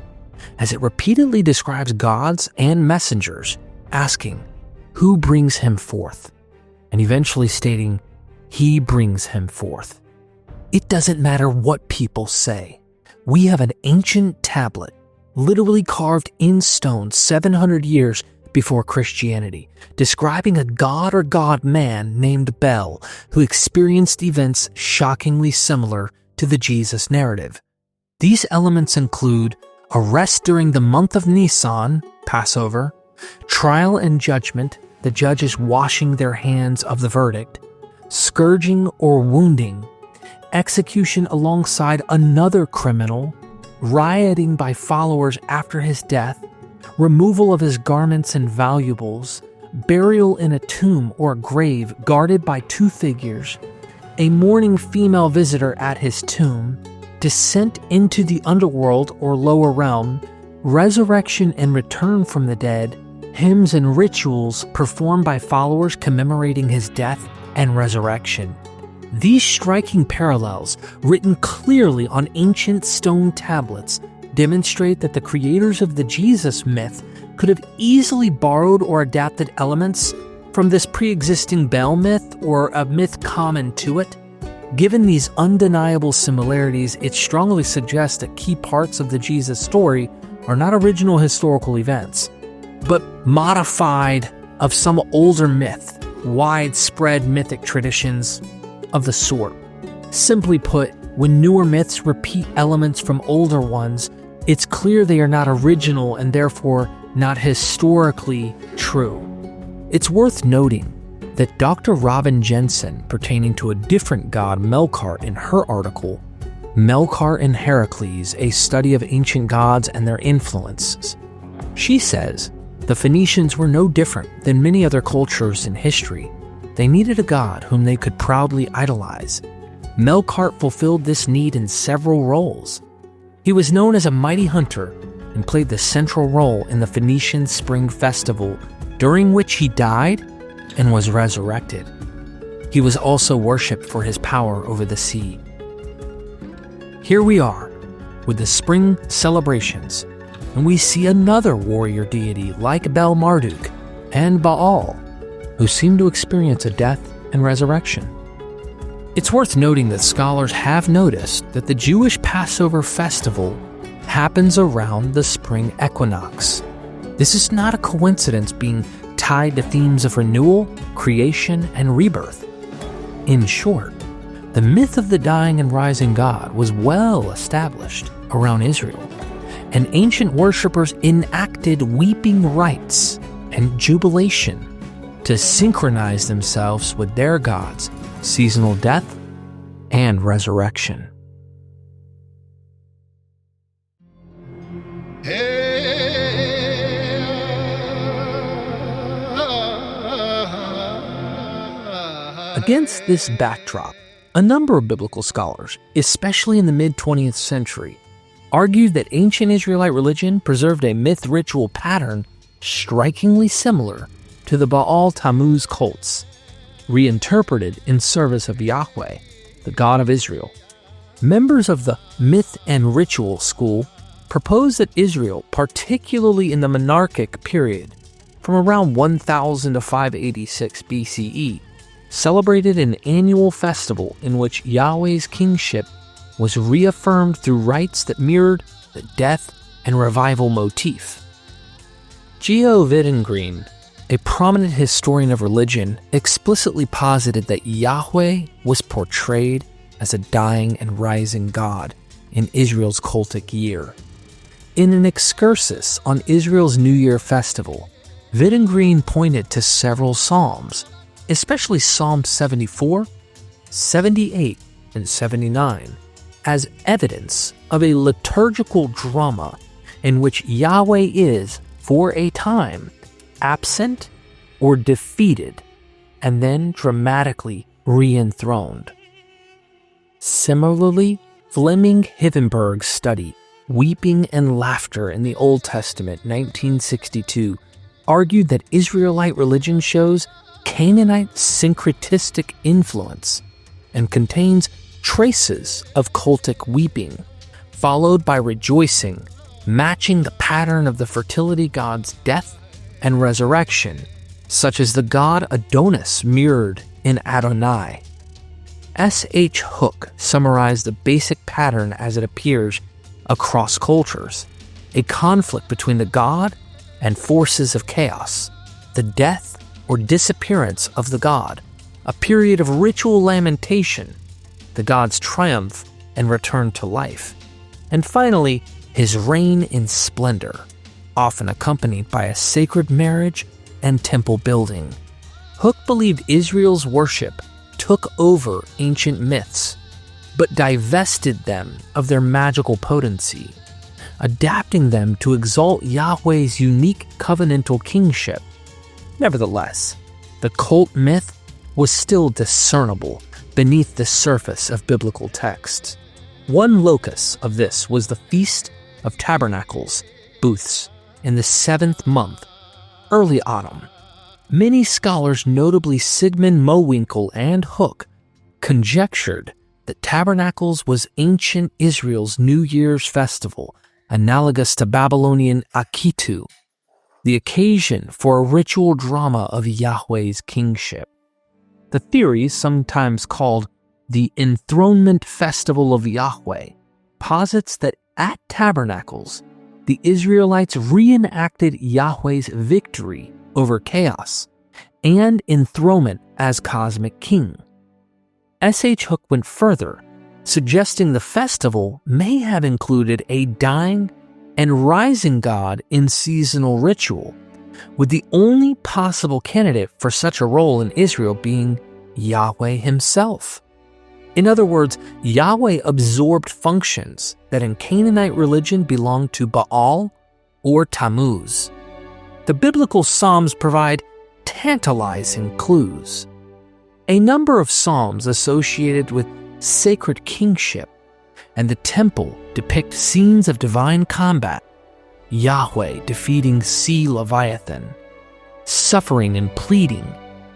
as it repeatedly describes gods and messengers asking, "Who brings him forth?" and eventually stating, "He brings him forth." It doesn't matter what people say. We have an ancient tablet, literally carved in stone 700 years before Christianity, describing a god or god-man named Bel who experienced events shockingly similar to the Jesus narrative. These elements include arrest during the month of Nisan, Passover, trial and judgment, the judges washing their hands of the verdict, scourging or wounding, execution alongside another criminal, rioting by followers after his death, removal of his garments and valuables, burial in a tomb or grave guarded by two figures, a mourning female visitor at his tomb, descent into the underworld or lower realm, resurrection and return from the dead, hymns and rituals performed by followers commemorating his death and resurrection. These striking parallels, written clearly on ancient stone tablets, demonstrate that the creators of the Jesus myth could have easily borrowed or adapted elements from this pre-existing Bel myth or a myth common to it. Given these undeniable similarities, it strongly suggests that key parts of the Jesus story are not original historical events, but modified of some older myth, widespread mythic traditions of the sort. Simply put, when newer myths repeat elements from older ones, it's clear they are not original and therefore not historically true. It's worth noting that Dr. Robin Jensen, pertaining to a different god, Melkart, in her article, Melkart and Heracles, a study of ancient gods and their influences, she says the Phoenicians were no different than many other cultures in history. They needed a god whom they could proudly idolize. Melkart fulfilled this need in several roles. He was known as a mighty hunter and played the central role in the Phoenician Spring Festival, during which he died and was resurrected. He was also worshipped for his power over the sea. Here we are with the spring celebrations, and we see another warrior deity like Bel-Marduk and Baal, who seem to experience a death and and resurrection. It's worth noting that scholars have noticed that the Jewish Passover festival happens around the spring equinox. This is not a coincidence, being tied to themes of renewal, creation, and rebirth. In short, the myth of the dying and rising God was well established around Israel, and ancient worshippers enacted weeping rites and jubilation to synchronize themselves with their God's seasonal death and resurrection. Against this backdrop, a number of biblical scholars, especially in the mid-20th century, argued that ancient Israelite religion preserved a myth ritual pattern strikingly similar to the Baal Tammuz cults, reinterpreted in service of Yahweh, the God of Israel. Members of the myth and ritual school proposed that Israel, particularly in the monarchic period, from around 1000 to 586 BCE, celebrated an annual festival in which Yahweh's kingship was reaffirmed through rites that mirrored the death and revival motif. Geo Wittengren, a prominent historian of religion, explicitly posited that Yahweh was portrayed as a dying and rising God in Israel's cultic year. In an excursus on Israel's New Year festival, Wittengren pointed to several psalms, especially Psalm 74, 78, and 79, as evidence of a liturgical drama in which Yahweh is, for a time, absent or defeated, and then dramatically re-enthroned. Similarly, Fleming Hivenberg's study, Weeping and Laughter in the Old Testament, 1962, argued that Israelite religion shows Canaanite syncretistic influence and contains traces of cultic weeping, followed by rejoicing, matching the pattern of the fertility god's death and resurrection, such as the god Adonis mirrored in Adonai. S.H. Hook summarized the basic pattern as it appears across cultures: a conflict between the god and forces of chaos, the death or disappearance of the god, a period of ritual lamentation, the god's triumph and return to life, and finally, his reign in splendor, often accompanied by a sacred marriage and temple building. Hook believed Israel's worship took over ancient myths, but divested them of their magical potency, adapting them to exalt Yahweh's unique covenantal kingship. Nevertheless, the cult myth was still discernible beneath the surface of biblical texts. One locus of this was the Feast of Tabernacles, Booths, in the 7th month, early autumn. Many scholars, notably Sigmund Mowinckel and Hook, conjectured that Tabernacles was ancient Israel's New Year's festival, analogous to Babylonian Akitu, the occasion for a ritual drama of Yahweh's kingship. The theory, sometimes called the Enthronement Festival of Yahweh, posits that at Tabernacles, the Israelites reenacted Yahweh's victory over chaos and enthronement as cosmic king. S.H. Hook went further, suggesting the festival may have included a dying and rising god in seasonal ritual, with the only possible candidate for such a role in Israel being Yahweh himself. In other words, Yahweh absorbed functions that in Canaanite religion belonged to Baal or Tammuz. The biblical Psalms provide tantalizing clues. A number of Psalms associated with sacred kingship and the temple depict scenes of divine combat, Yahweh defeating sea Leviathan, suffering and pleading,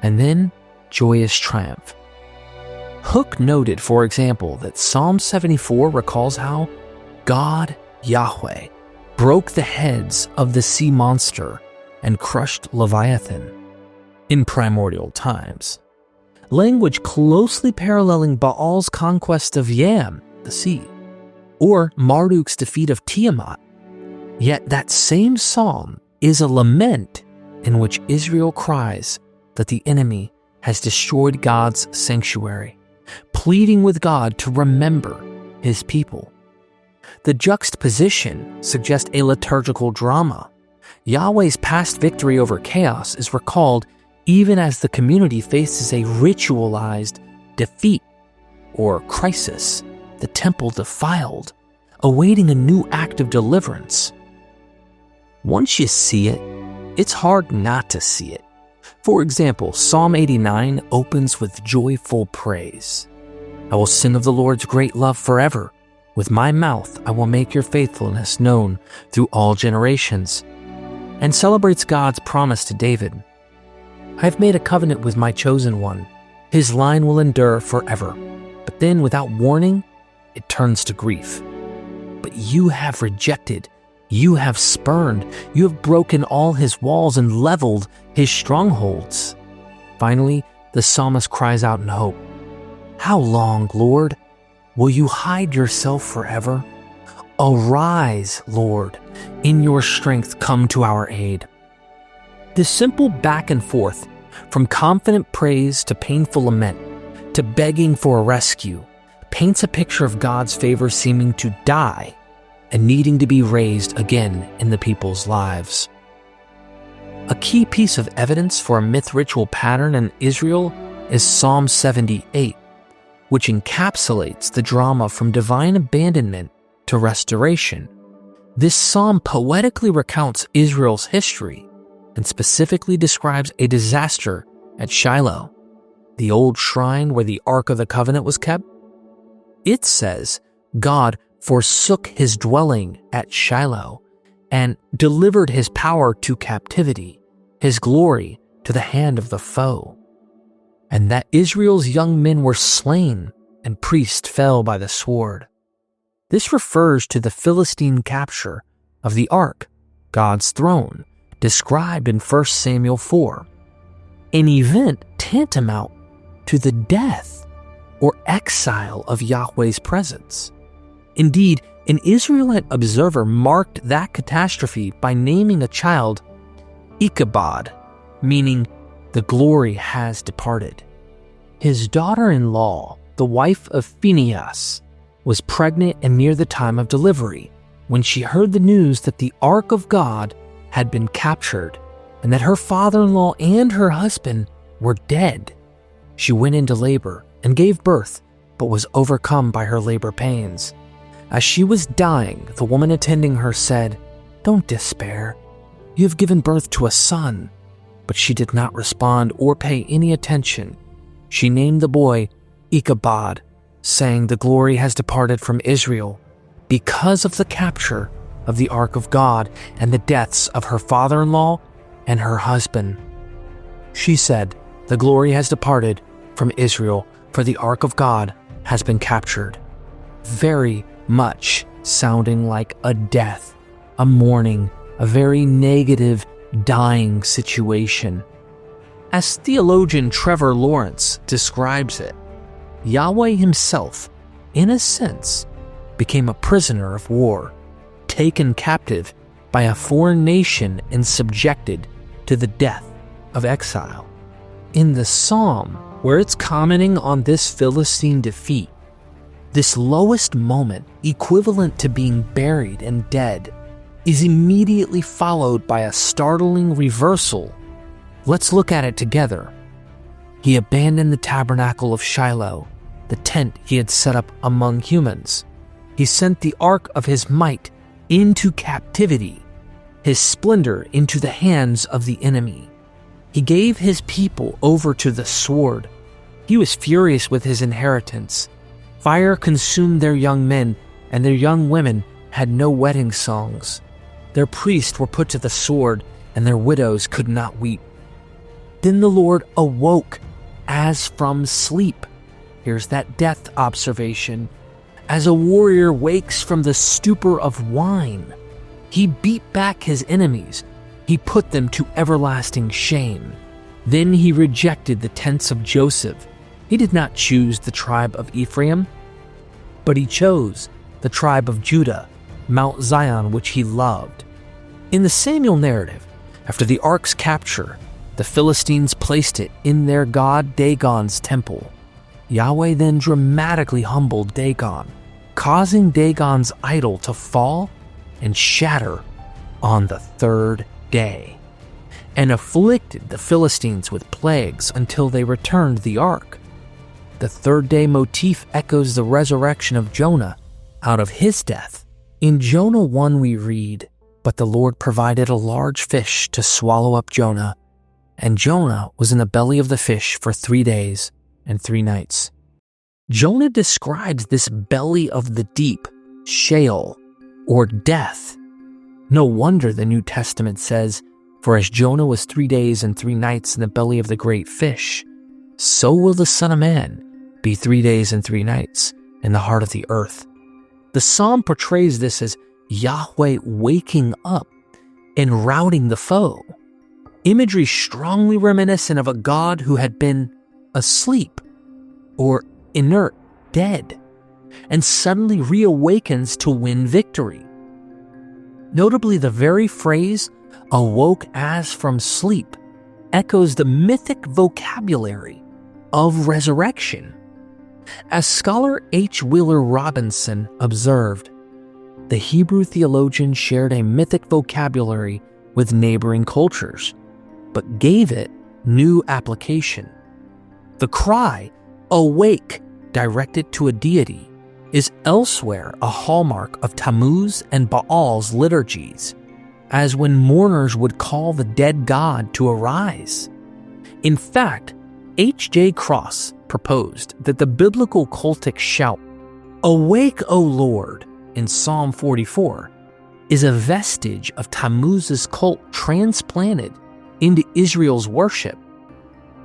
and then joyous triumph. Hook noted, for example, that Psalm 74 recalls how God, Yahweh, broke the heads of the sea monster and crushed Leviathan in primordial times. language closely paralleling Baal's conquest of Yam, the sea, or Marduk's defeat of Tiamat. Yet that same psalm is a lament in which Israel cries that the enemy has destroyed God's sanctuary, pleading with God to remember his people. The juxtaposition suggests a liturgical drama. Yahweh's past victory over chaos is recalled even as the community faces a ritualized defeat or crisis, the temple defiled, awaiting a new act of deliverance. Once you see it, it's hard not to see it. For example, Psalm 89 opens with joyful praise. I will sing of the Lord's great love forever. With my mouth I will make your faithfulness known through all generations, and celebrates God's promise to David. I have made a covenant with my chosen one. His line will endure forever. But then, without warning, it turns to grief. But you have rejected, you have spurned, you have broken all his walls and leveled his strongholds. Finally, the psalmist cries out in hope, How long, Lord? Will you hide yourself forever? Arise, Lord, in your strength come to our aid. This simple back and forth, from confident praise to painful lament, to begging for a rescue, paints a picture of God's favor seeming to die and needing to be raised again in the people's lives. A key piece of evidence for a myth ritual pattern in Israel is Psalm 78, which encapsulates the drama from divine abandonment to restoration. This psalm poetically recounts Israel's history and specifically describes a disaster at Shiloh, the old shrine where the Ark of the Covenant was kept. It says God forsook his dwelling at Shiloh and delivered his power to captivity, his glory to the hand of the foe, and that Israel's young men were slain and priests fell by the sword. This refers to the Philistine capture of the Ark, God's throne, described in 1 Samuel 4, an event tantamount to the death or exile of Yahweh's presence. Indeed, an Israelite observer marked that catastrophe by naming a child Ichabod, meaning the glory has departed. His daughter-in-law, the wife of Phinehas, was pregnant and near the time of delivery when she heard the news that the Ark of God had been captured and that her father-in-law and her husband were dead. She went into labor and gave birth, but was overcome by her labor pains. As she was dying, the woman attending her said, "Don't despair. You have given birth to a son." But she did not respond or pay any attention. She named the boy Ichabod, saying the glory has departed from Israel because of the capture of the Ark of God and the deaths of her father-in-law and her husband. She said, the glory has departed from Israel, for the Ark of God has been captured. Very much sounding like a death, a mourning, a very negative, dying situation. As theologian Trevor Lawrence describes it, Yahweh himself, in a sense, became a prisoner of war, taken captive by a foreign nation and subjected to the death of exile. In the psalm, where it's commenting on this Philistine defeat, this lowest moment, equivalent to being buried and dead, is immediately followed by a startling reversal. Let's look at it together. He abandoned the tabernacle of Shiloh, the tent he had set up among humans. He sent the ark of his might into captivity, his splendor into the hands of the enemy. He gave his people over to the sword. He was furious with his inheritance. Fire consumed their young men, and their young women had no wedding songs. Their priests were put to the sword, and their widows could not weep. Then the Lord awoke as from sleep. Here's that death observation. As a warrior wakes from the stupor of wine, he beat back his enemies. He put them to everlasting shame. Then he rejected the tents of Joseph He did not choose the tribe of Ephraim, but he chose the tribe of Judah, Mount Zion, which he loved. In the Samuel narrative, after the ark's capture, the Philistines placed it in their god Dagon's temple. Yahweh then dramatically humbled Dagon, causing Dagon's idol to fall and shatter on the third day, and afflicted the Philistines with plagues until they returned the ark. The third day motif echoes the resurrection of Jonah out of his death. In Jonah 1 we read, "But the Lord provided a large fish to swallow up Jonah, and Jonah was in the belly of the fish for 3 days and 3 nights." Jonah describes this belly of the deep, Sheol, or death. No wonder the New Testament says, "For as Jonah was 3 days and 3 nights in the belly of the great fish, so will the Son of Man be 3 days and 3 nights in the heart of the earth." The psalm portrays this as Yahweh waking up and routing the foe, imagery strongly reminiscent of a God who had been asleep or inert, dead, and suddenly reawakens to win victory. Notably, the very phrase, "awoke as from sleep," echoes the mythic vocabulary of resurrection. As scholar H. Wheeler Robinson observed, the Hebrew theologian shared a mythic vocabulary with neighboring cultures, but gave it new application. The cry, "awake," directed to a deity, is elsewhere a hallmark of Tammuz and Baal's liturgies, as when mourners would call the dead god to arise. In fact, H.J. Cross proposed that the biblical cultic shout, "Awake, O Lord," in Psalm 44, is a vestige of Tammuz's cult transplanted into Israel's worship.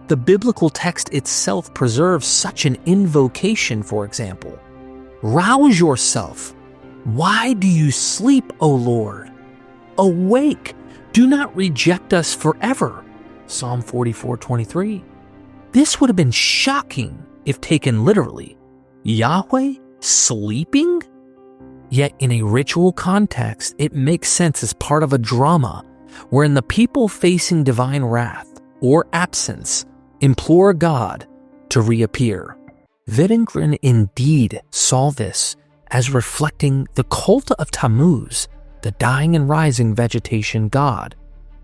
The biblical text itself preserves such an invocation, for example. "Rouse yourself. Why do you sleep, O Lord? Awake. Do not reject us forever." Psalm 44:23. This would have been shocking if taken literally. Yahweh sleeping? Yet in a ritual context, it makes sense as part of a drama wherein the people facing divine wrath or absence implore God to reappear. Wittengren indeed saw this as reflecting the cult of Tammuz, the dying and rising vegetation god,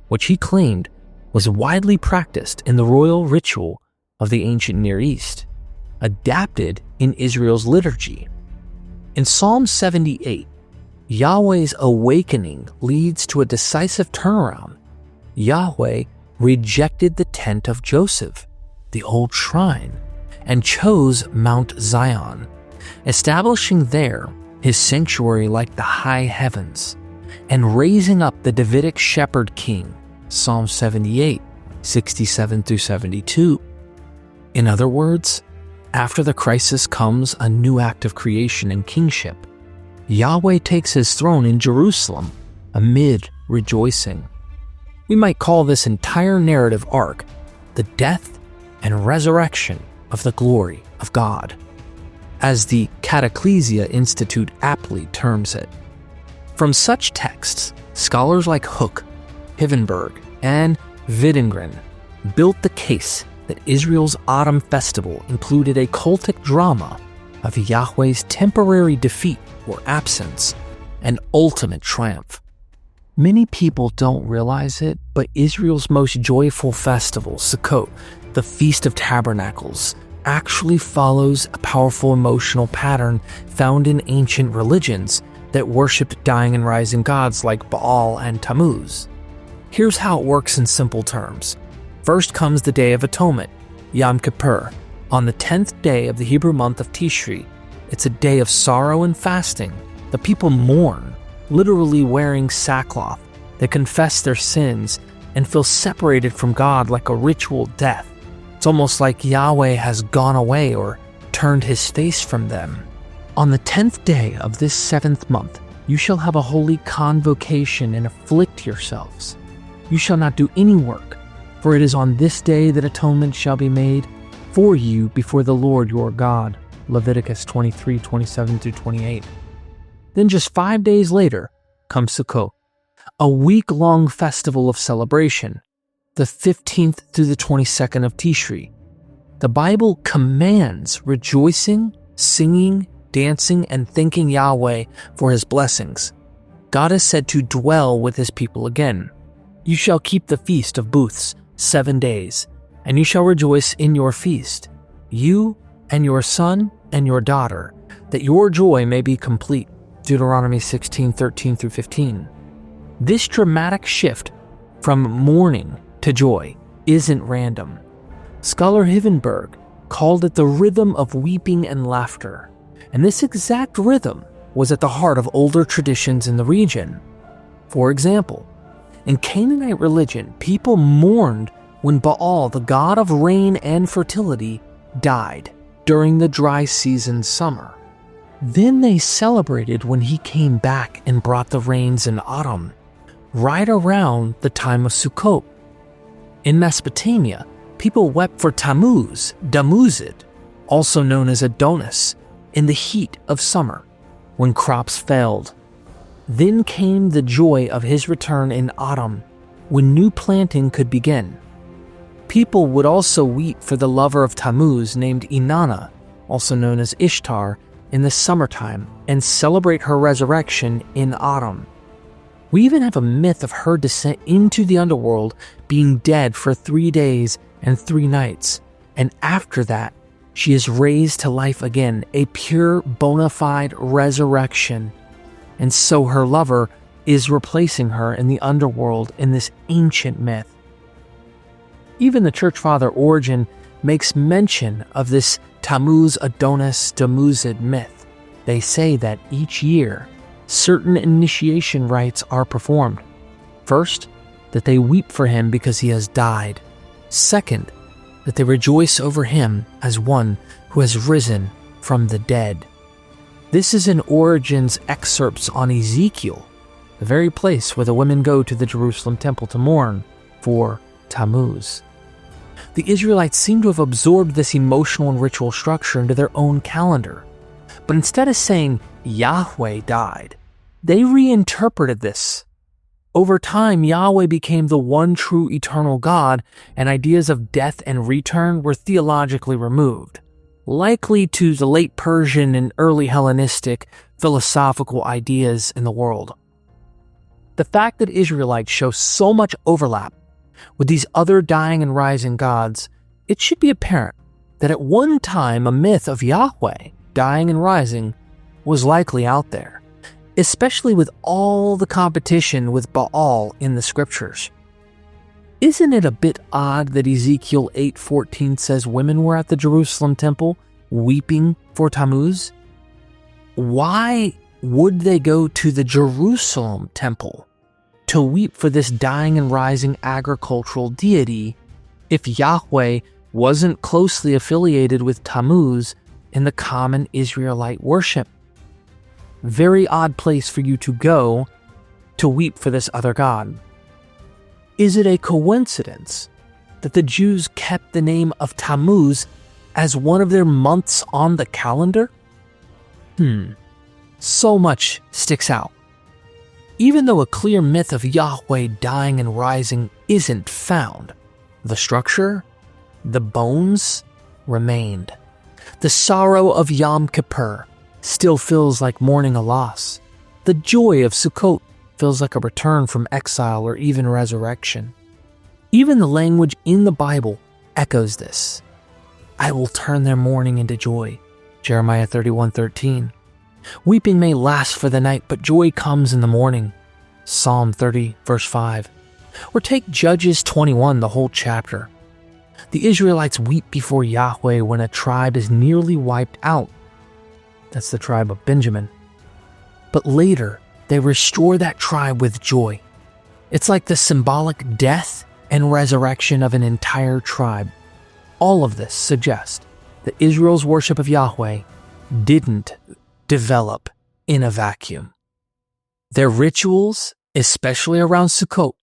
which he claimed was widely practiced in the royal ritual of the ancient Near East, adapted in Israel's liturgy. In Psalm 78, Yahweh's awakening leads to a decisive turnaround. Yahweh rejected the tent of Joseph, the old shrine, and chose Mount Zion, establishing there his sanctuary like the high heavens, and raising up the Davidic shepherd king, Psalm 78, 67-72. In other words, after the crisis comes a new act of creation and kingship. Yahweh takes his throne in Jerusalem amid rejoicing. We might call this entire narrative arc the death and resurrection of the glory of God, as the Cataclesia Institute aptly terms it. From such texts, scholars like Hooke, Hivenberg, and Wittengren built the case that Israel's autumn festival included a cultic drama of Yahweh's temporary defeat or absence and ultimate triumph. Many people don't realize it, but Israel's most joyful festival, Sukkot, the Feast of Tabernacles, actually follows a powerful emotional pattern found in ancient religions that worshipped dying and rising gods like Baal and Tammuz. Here's how it works in simple terms. First comes the Day of Atonement, Yom Kippur. On the 10th day of the Hebrew month of Tishri, it's a day of sorrow and fasting. The people mourn, literally wearing sackcloth. They confess their sins and feel separated from God like a ritual death. It's almost like Yahweh has gone away or turned his face from them. On the 10th day of this 7th month, you shall have a holy convocation and afflict yourselves. You shall not do any work, for it is on this day that atonement shall be made, for you before the Lord your God. Leviticus 23:27-28. Then just 5 days later comes Sukkot, a week-long festival of celebration, the 15th through the 22nd of Tishri. The Bible commands rejoicing, singing, dancing, and thanking Yahweh for his blessings. God is said to dwell with his people again. You shall keep the feast of booths 7 days, and you shall rejoice in your feast, you and your son and your daughter, that your joy may be complete. Deuteronomy 16:13-15. This dramatic shift from mourning to joy isn't random. Scholar Hivenberg called it the rhythm of weeping and laughter, and this exact rhythm was at the heart of older traditions in the region. For example, in Canaanite religion, people mourned when Baal, the god of rain and fertility, died during the dry season summer. Then they celebrated when he came back and brought the rains in autumn, right around the time of Sukkot. In Mesopotamia, people wept for Tammuz, Damuzid, also known as Adonis, in the heat of summer, when crops failed. Then came the joy of his return in autumn, when new planting could begin. People would also weep for the lover of Tammuz named Inanna, also known as Ishtar, in the summertime, and celebrate her resurrection in autumn. We even have a myth of her descent into the underworld, being dead for 3 days and 3 nights, and after that, she is raised to life again, a pure bona fide resurrection. And so her lover is replacing her in the underworld in this ancient myth. Even the church father Origen makes mention of this Tammuz Adonis Damuzid myth. They say that each year, certain initiation rites are performed. First, that they weep for him because he has died. Second, that they rejoice over him as one who has risen from the dead. This is in Origen's excerpts on Ezekiel, the very place where the women go to the Jerusalem temple to mourn for Tammuz. The Israelites seem to have absorbed this emotional and ritual structure into their own calendar. But instead of saying Yahweh died, they reinterpreted this. Over time, Yahweh became the one true eternal God, and ideas of death and return were theologically removed, likely to the late Persian and early Hellenistic philosophical ideas in the world. The fact that Israelites show so much overlap with these other dying and rising gods, it should be apparent that at one time a myth of Yahweh dying and rising was likely out there, especially with all the competition with Baal in the scriptures. Isn't it a bit odd that Ezekiel 8:14 says women were at the Jerusalem temple weeping for Tammuz? Why would they go to the Jerusalem temple to weep for this dying and rising agricultural deity if Yahweh wasn't closely affiliated with Tammuz in the common Israelite worship? Very odd place for you to go to weep for this other god. Is it a coincidence that the Jews kept the name of Tammuz as one of their months on the calendar? So much sticks out. Even though a clear myth of Yahweh dying and rising isn't found, the structure, the bones, remained. The sorrow of Yom Kippur still feels like mourning a loss. The joy of Sukkot feels like a return from exile or even resurrection. Even the language in the Bible echoes this. I will turn their mourning into joy. Jeremiah 31:13. Weeping may last for the night, but joy comes in the morning. Psalm 30, verse 5. Or take Judges 21, the whole chapter. The Israelites weep before Yahweh when a tribe is nearly wiped out. That's the tribe of Benjamin. But later, they restore that tribe with joy. It's like the symbolic death and resurrection of an entire tribe. All of this suggests that Israel's worship of Yahweh didn't develop in a vacuum. Their rituals, especially around Sukkot,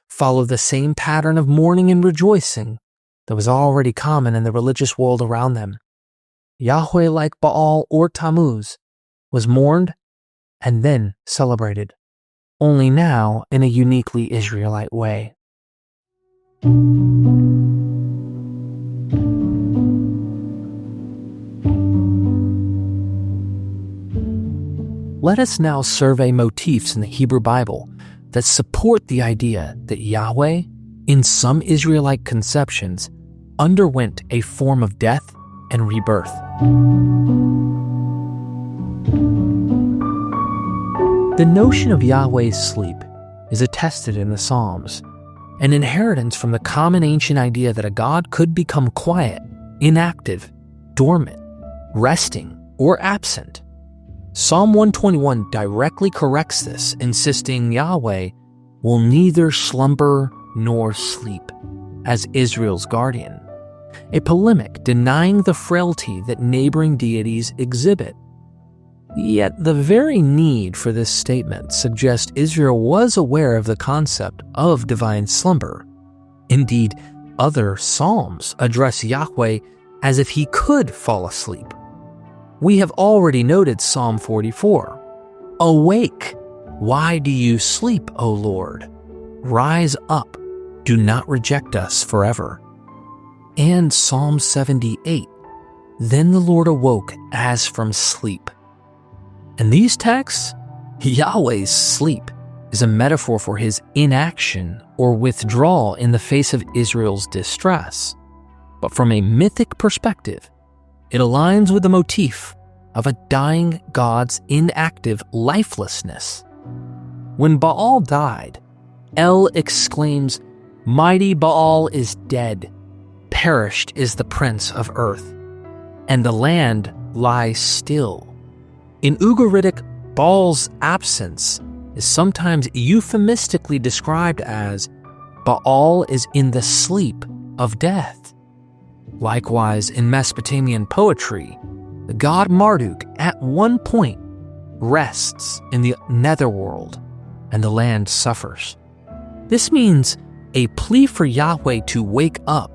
follow the same pattern of mourning and rejoicing that was already common in the religious world around them. Yahweh, like Baal or Tammuz, was mourned and then celebrated, only now in a uniquely Israelite way. Let us now survey motifs in the Hebrew Bible that support the idea that Yahweh, in some Israelite conceptions, underwent a form of death and rebirth. The notion of Yahweh's sleep is attested in the Psalms, an inheritance from the common ancient idea that a god could become quiet, inactive, dormant, resting, or absent. Psalm 121 directly corrects this, insisting Yahweh will neither slumber nor sleep as Israel's guardian, a polemic denying the frailty that neighboring deities exhibit. Yet the very need for this statement suggests Israel was aware of the concept of divine slumber. Indeed, other psalms address Yahweh as if he could fall asleep. We have already noted Psalm 44. Awake! Why do you sleep, O Lord? Rise up, do not reject us forever. And Psalm 78. Then the Lord awoke as from sleep. In these texts, Yahweh's sleep is a metaphor for his inaction or withdrawal in the face of Israel's distress. But from a mythic perspective, it aligns with the motif of a dying god's inactive lifelessness. When Baal died, El exclaims, "Mighty Baal is dead. Perished is the prince of earth, and the land lies still." In Ugaritic, Baal's absence is sometimes euphemistically described as Baal is in the sleep of death. Likewise, in Mesopotamian poetry, the god Marduk at one point rests in the netherworld and the land suffers. This means a plea for Yahweh to wake up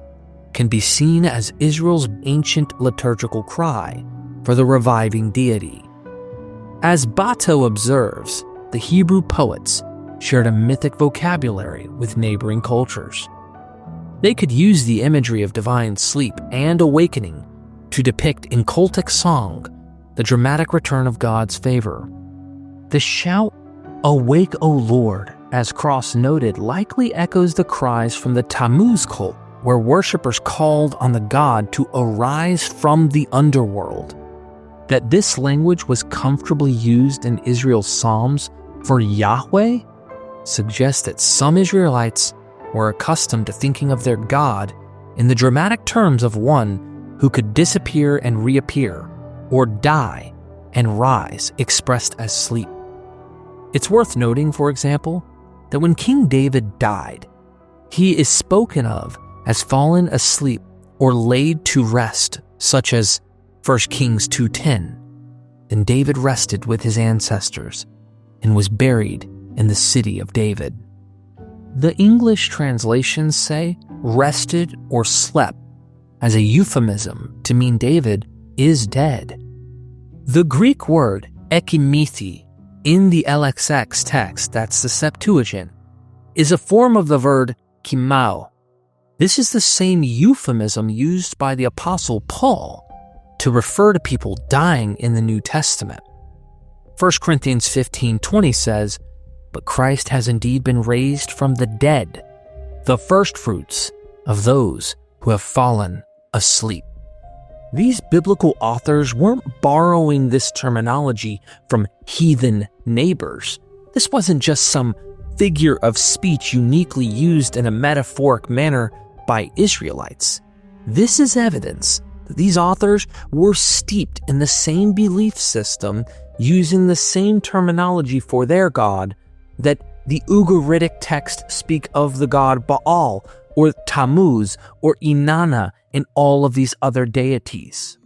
can be seen as Israel's ancient liturgical cry for the reviving deity. As Bato observes, the Hebrew poets shared a mythic vocabulary with neighboring cultures. They could use the imagery of divine sleep and awakening to depict in cultic song the dramatic return of God's favor. The shout, "Awake, O Lord," as Cross noted, likely echoes the cries from the Tammuz cult, where worshippers called on the god to arise from the underworld. That this language was comfortably used in Israel's Psalms for Yahweh suggests that some Israelites were accustomed to thinking of their God in the dramatic terms of one who could disappear and reappear, or die and rise, expressed as sleep. It's worth noting, for example, that when King David died, he is spoken of as fallen asleep or laid to rest, such as 1 Kings 2:10. Then David rested with his ancestors and was buried in the city of David. The English translations say rested or slept as a euphemism to mean David is dead. The Greek word ekimethi in the LXX text, that's the Septuagint, is a form of the verb kimao. This is the same euphemism used by the Apostle Paul to refer to people dying in the New Testament. 1 Corinthians 15:20 says, "But Christ has indeed been raised from the dead, the firstfruits of those who have fallen asleep." These biblical authors weren't borrowing this terminology from heathen neighbors. This wasn't just some figure of speech uniquely used in a metaphoric manner by Israelites. This is evidence that these authors were steeped in the same belief system, using the same terminology for their God that the Ugaritic texts speak of the god Baal or Tammuz or Inanna and all of these other deities.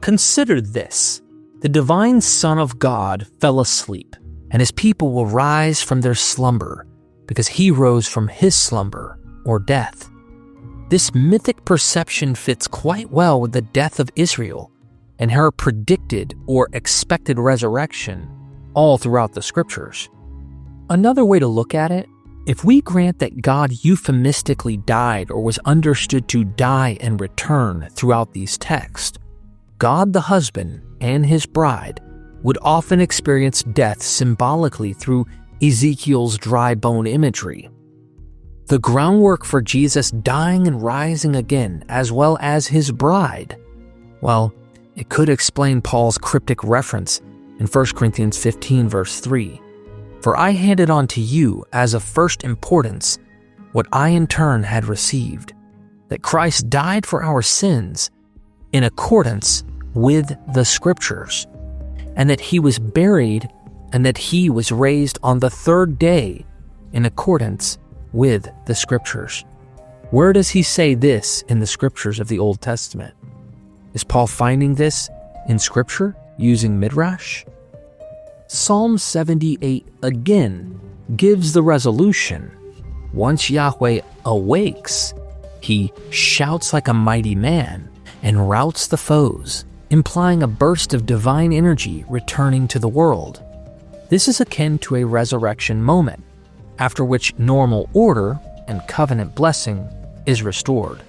Consider this: the divine Son of God fell asleep, and his people will rise from their slumber because he rose from his slumber or death. This mythic perception fits quite well with the death of Israel and her predicted or expected resurrection all throughout the scriptures. Another way to look at it, if we grant that God euphemistically died or was understood to die and return throughout these texts, God the husband and his bride would often experience death symbolically through Ezekiel's dry bone imagery. The groundwork for Jesus dying and rising again, as well as his bride, well, it could explain Paul's cryptic reference in 1 Corinthians 15 verse 3. For I handed on to you as of first importance what I in turn had received, that Christ died for our sins in accordance with the Scriptures, and that he was buried, and that he was raised on the third day in accordance with the Scriptures. Where does he say this in the Scriptures of the Old Testament? Is Paul finding this in Scripture using Midrash? Psalm 78 again gives the resolution. Once Yahweh awakes, he shouts like a mighty man and routs the foes, implying a burst of divine energy returning to the world. This is akin to a resurrection moment, after which normal order and covenant blessing is restored.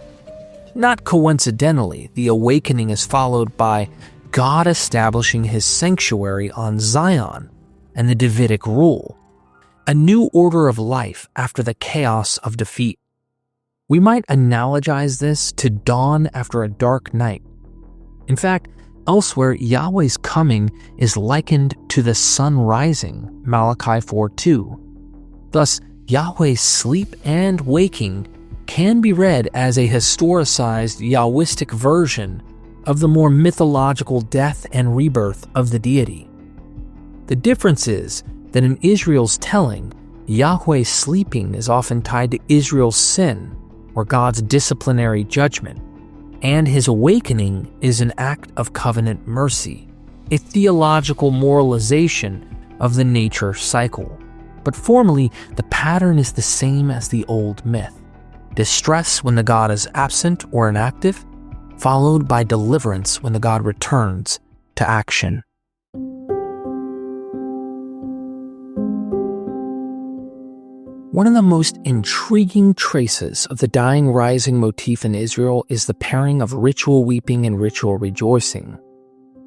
Not coincidentally, the awakening is followed by God establishing his sanctuary on Zion and the Davidic rule, a new order of life after the chaos of defeat. We might analogize this to dawn after a dark night. In fact, elsewhere, Yahweh's coming is likened to the sun rising, Malachi 4:2. Thus, Yahweh's sleep and waking can be read as a historicized Yahwistic version of the more mythological death and rebirth of the deity. The difference is that in Israel's telling, Yahweh's sleeping is often tied to Israel's sin or God's disciplinary judgment, and his awakening is an act of covenant mercy, a theological moralization of the nature cycle. But formally, the pattern is the same as the old myth: distress when the god is absent or inactive, followed by deliverance when the god returns to action. One of the most intriguing traces of the dying rising motif in Israel is the pairing of ritual weeping and ritual rejoicing.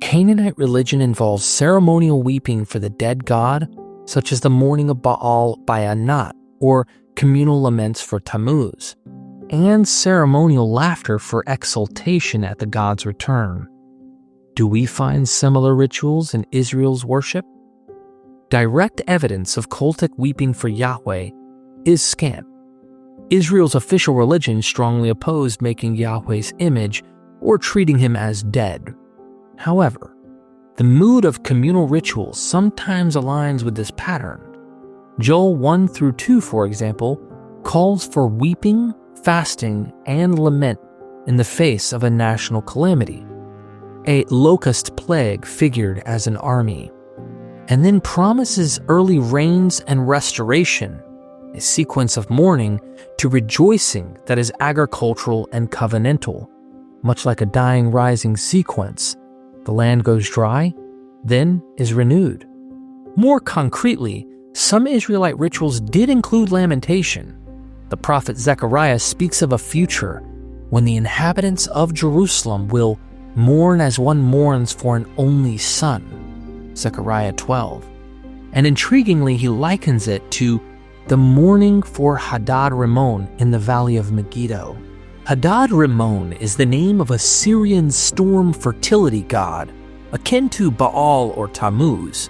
Canaanite religion involves ceremonial weeping for the dead god, such as the mourning of Baal by Anat or communal laments for Tammuz, and ceremonial laughter for exultation at the god's return. Do we find similar rituals in Israel's worship? Direct evidence of cultic weeping for Yahweh is scant. Israel's official religion strongly opposed making Yahweh's image or treating him as dead. However, the mood of communal rituals sometimes aligns with this pattern. Joel 1-2, for example, calls for weeping, fasting, and lament in the face of a national calamity. A locust plague figured as an army, and then promises early rains and restoration, a sequence of mourning to rejoicing that is agricultural and covenantal. Much like a dying rising sequence, the land goes dry, then is renewed. More concretely, some Israelite rituals did include lamentation. The prophet Zechariah speaks of a future when the inhabitants of Jerusalem will mourn as one mourns for an only son, Zechariah 12. And intriguingly, he likens it to the mourning for Hadad Rimmon in the valley of Megiddo. Hadad Rimmon is the name of a Syrian storm fertility god, akin to Baal or Tammuz,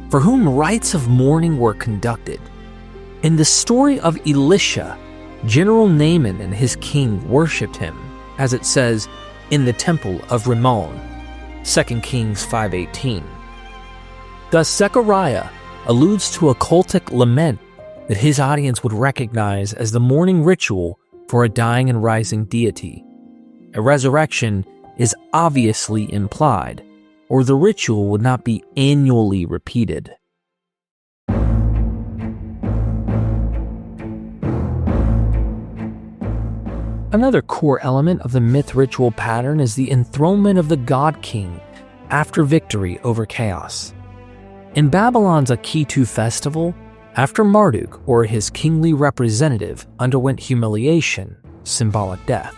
for whom rites of mourning were conducted. In the story of Elisha, General Naaman and his king worshipped him, as it says in the temple of Rimmon, 2 Kings 5:18. Thus, Zechariah alludes to a cultic lament that his audience would recognize as the mourning ritual for a dying and rising deity. A resurrection is obviously implied, or the ritual would not be annually repeated. Another core element of the myth ritual pattern is the enthronement of the god king after victory over chaos. In Babylon's Akitu festival, after Marduk or his kingly representative underwent humiliation, symbolic death,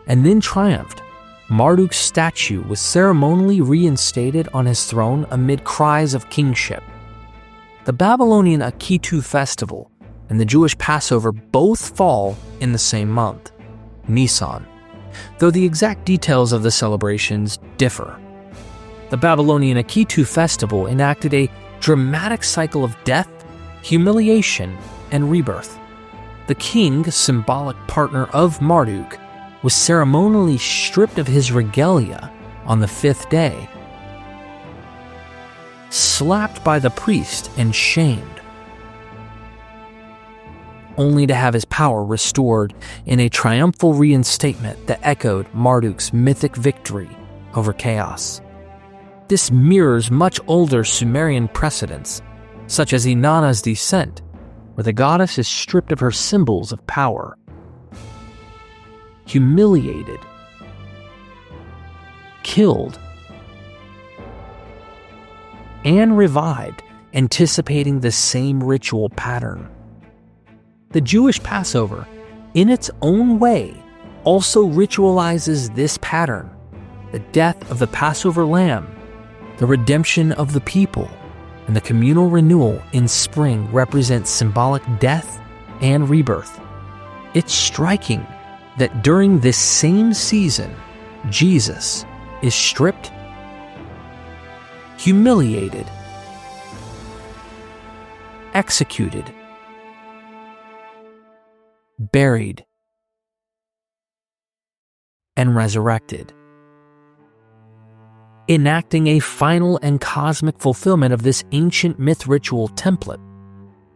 and then triumphed, Marduk's statue was ceremonially reinstated on his throne amid cries of kingship. The Babylonian Akitu festival and the Jewish Passover both fall in the same month, Nisan, though the exact details of the celebrations differ. The Babylonian Akitu festival enacted a dramatic cycle of death, humiliation, and rebirth. The king, symbolic partner of Marduk, was ceremonially stripped of his regalia on the 5th day, slapped by the priest and shamed, only to have his power restored in a triumphal reinstatement that echoed Marduk's mythic victory over chaos. This mirrors much older Sumerian precedents, such as Inanna's descent, where the goddess is stripped of her symbols of power, humiliated, killed, and revived, anticipating the same ritual pattern. The Jewish Passover, in its own way, also ritualizes this pattern: the death of the Passover lamb, the redemption of the people, and the communal renewal in spring represent symbolic death and rebirth. It's striking that during this same season, Jesus is stripped, humiliated, executed, buried, and resurrected, enacting a final and cosmic fulfillment of this ancient myth ritual template.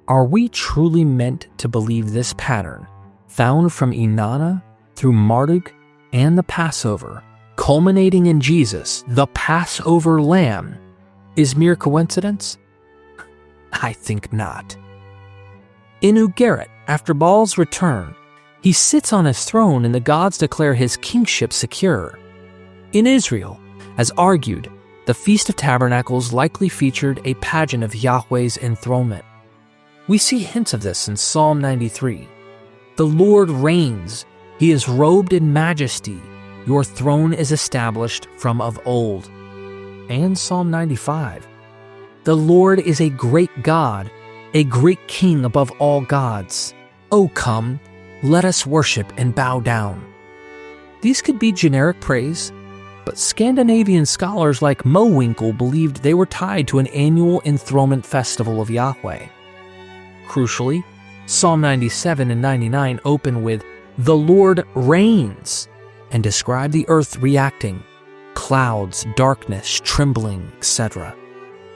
Are we truly meant to believe this pattern, found from Inanna through Marduk and the Passover, culminating in Jesus, the Passover Lamb, is mere coincidence? I think not. In Ugaritic, after Baal's return, he sits on his throne and the gods declare his kingship secure. In Israel, as argued, the Feast of Tabernacles likely featured a pageant of Yahweh's enthronement. We see hints of this in Psalm 93. The Lord reigns, he is robed in majesty, your throne is established from of old. And Psalm 95. The Lord is a great God, a great king above all gods. O come, let us worship and bow down. These could be generic praise, but Scandinavian scholars like Mowinkle believed they were tied to an annual enthronement festival of Yahweh. Crucially, Psalm 97 and 99 open with, "The Lord reigns," and describe the earth reacting, clouds, darkness, trembling, etc.,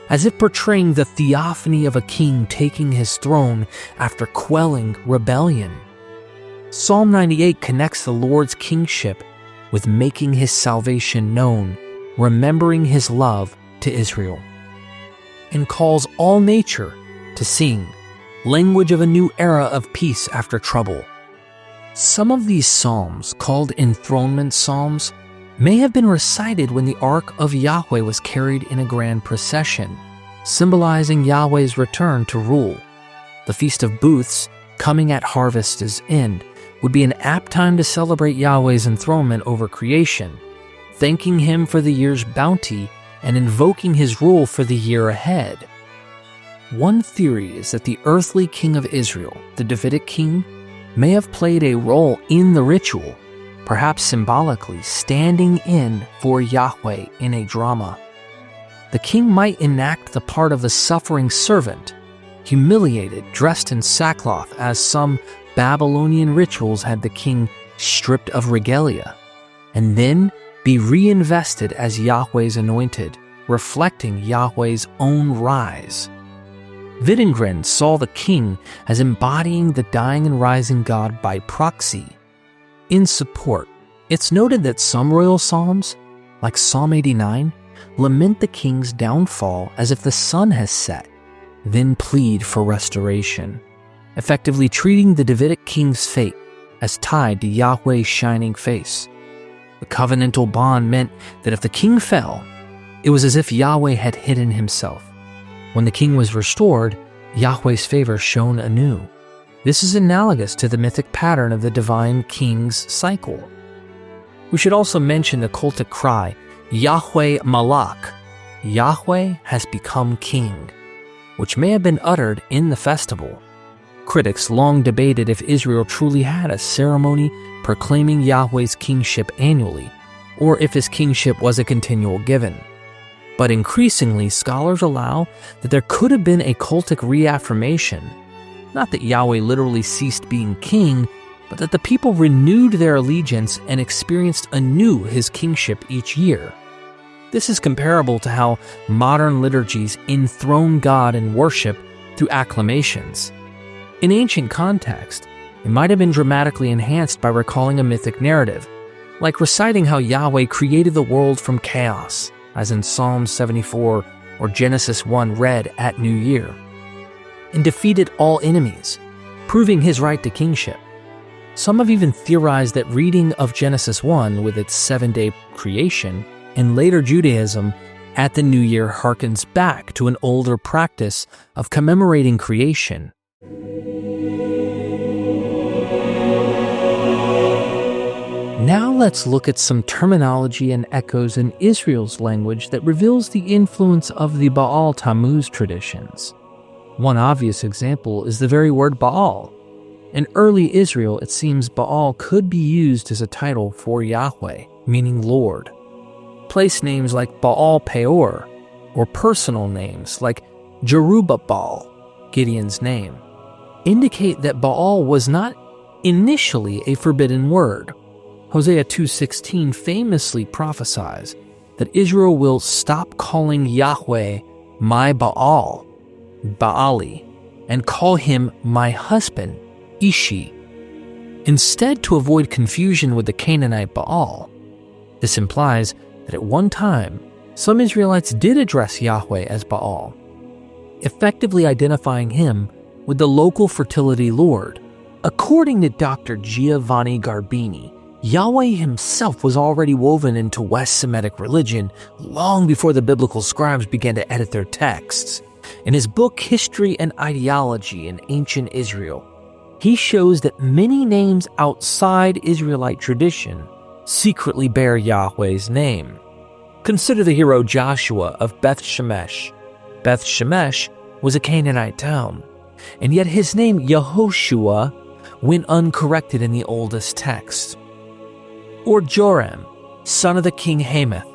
as if portraying the theophany of a king taking his throne after quelling rebellion. Psalm 98 connects the Lord's kingship with making his salvation known, remembering his love to Israel, and calls all nature to sing, language of a new era of peace after trouble. Some of these psalms, called enthronement psalms, may have been recited when the Ark of Yahweh was carried in a grand procession, symbolizing Yahweh's return to rule. The Feast of Booths, coming at harvest's end, would be an apt time to celebrate Yahweh's enthronement over creation, thanking him for the year's bounty and invoking his rule for the year ahead. One theory is that the earthly king of Israel, the Davidic king, may have played a role in the ritual, perhaps symbolically standing in for Yahweh in a drama. The king might enact the part of the suffering servant, humiliated, dressed in sackcloth, as some Babylonian rituals had the king stripped of regalia, and then be reinvested as Yahweh's anointed, reflecting Yahweh's own rise. Wittengren saw the king as embodying the dying and rising God by proxy. In support, it's noted that some royal psalms, like Psalm 89, lament the king's downfall as if the sun has set, then plead for restoration, effectively treating the Davidic king's fate as tied to Yahweh's shining face. The covenantal bond meant that if the king fell, it was as if Yahweh had hidden himself. When the king was restored, Yahweh's favor shone anew. This is analogous to the mythic pattern of the divine king's cycle. We should also mention the cultic cry, Yahweh Malak, Yahweh has become king, which may have been uttered in the festival. Critics long debated if Israel truly had a ceremony proclaiming Yahweh's kingship annually, or if his kingship was a continual given. But increasingly, scholars allow that there could have been a cultic reaffirmation, not that Yahweh literally ceased being king, but that the people renewed their allegiance and experienced anew his kingship each year. This is comparable to how modern liturgies enthrone God in worship through acclamations. In ancient context, it might have been dramatically enhanced by recalling a mythic narrative, like reciting how Yahweh created the world from chaos, as in Psalm 74 or Genesis 1 read at New Year, and defeated all enemies, proving his right to kingship. Some have even theorized that reading of Genesis 1 with its 7-day creation in later Judaism at the New Year harkens back to an older practice of commemorating creation. Now let's look at some terminology and echoes in Israel's language that reveals the influence of the Baal Tammuz traditions. One obvious example is the very word Baal. In early Israel, it seems Baal could be used as a title for Yahweh, meaning Lord. Place names like Baal Peor, or personal names like Jerubbaal, Gideon's name, indicate that Baal was not initially a forbidden word. Hosea 2:16 famously prophesies that Israel will stop calling Yahweh my Baal, Baali, and call him my husband, Ishi, instead to avoid confusion with the Canaanite Baal. This implies that at one time, some Israelites did address Yahweh as Baal, effectively identifying him with the local fertility lord. According to Dr. Giovanni Garbini, Yahweh himself was already woven into West Semitic religion long before the biblical scribes began to edit their texts. In his book History and Ideology in Ancient Israel, he shows that many names outside Israelite tradition secretly bear Yahweh's name. Consider the hero Joshua of Beth Shemesh. Beth Shemesh was a Canaanite town, and yet his name Yehoshua went uncorrected in the oldest text. Or Joram, son of the king Hamath,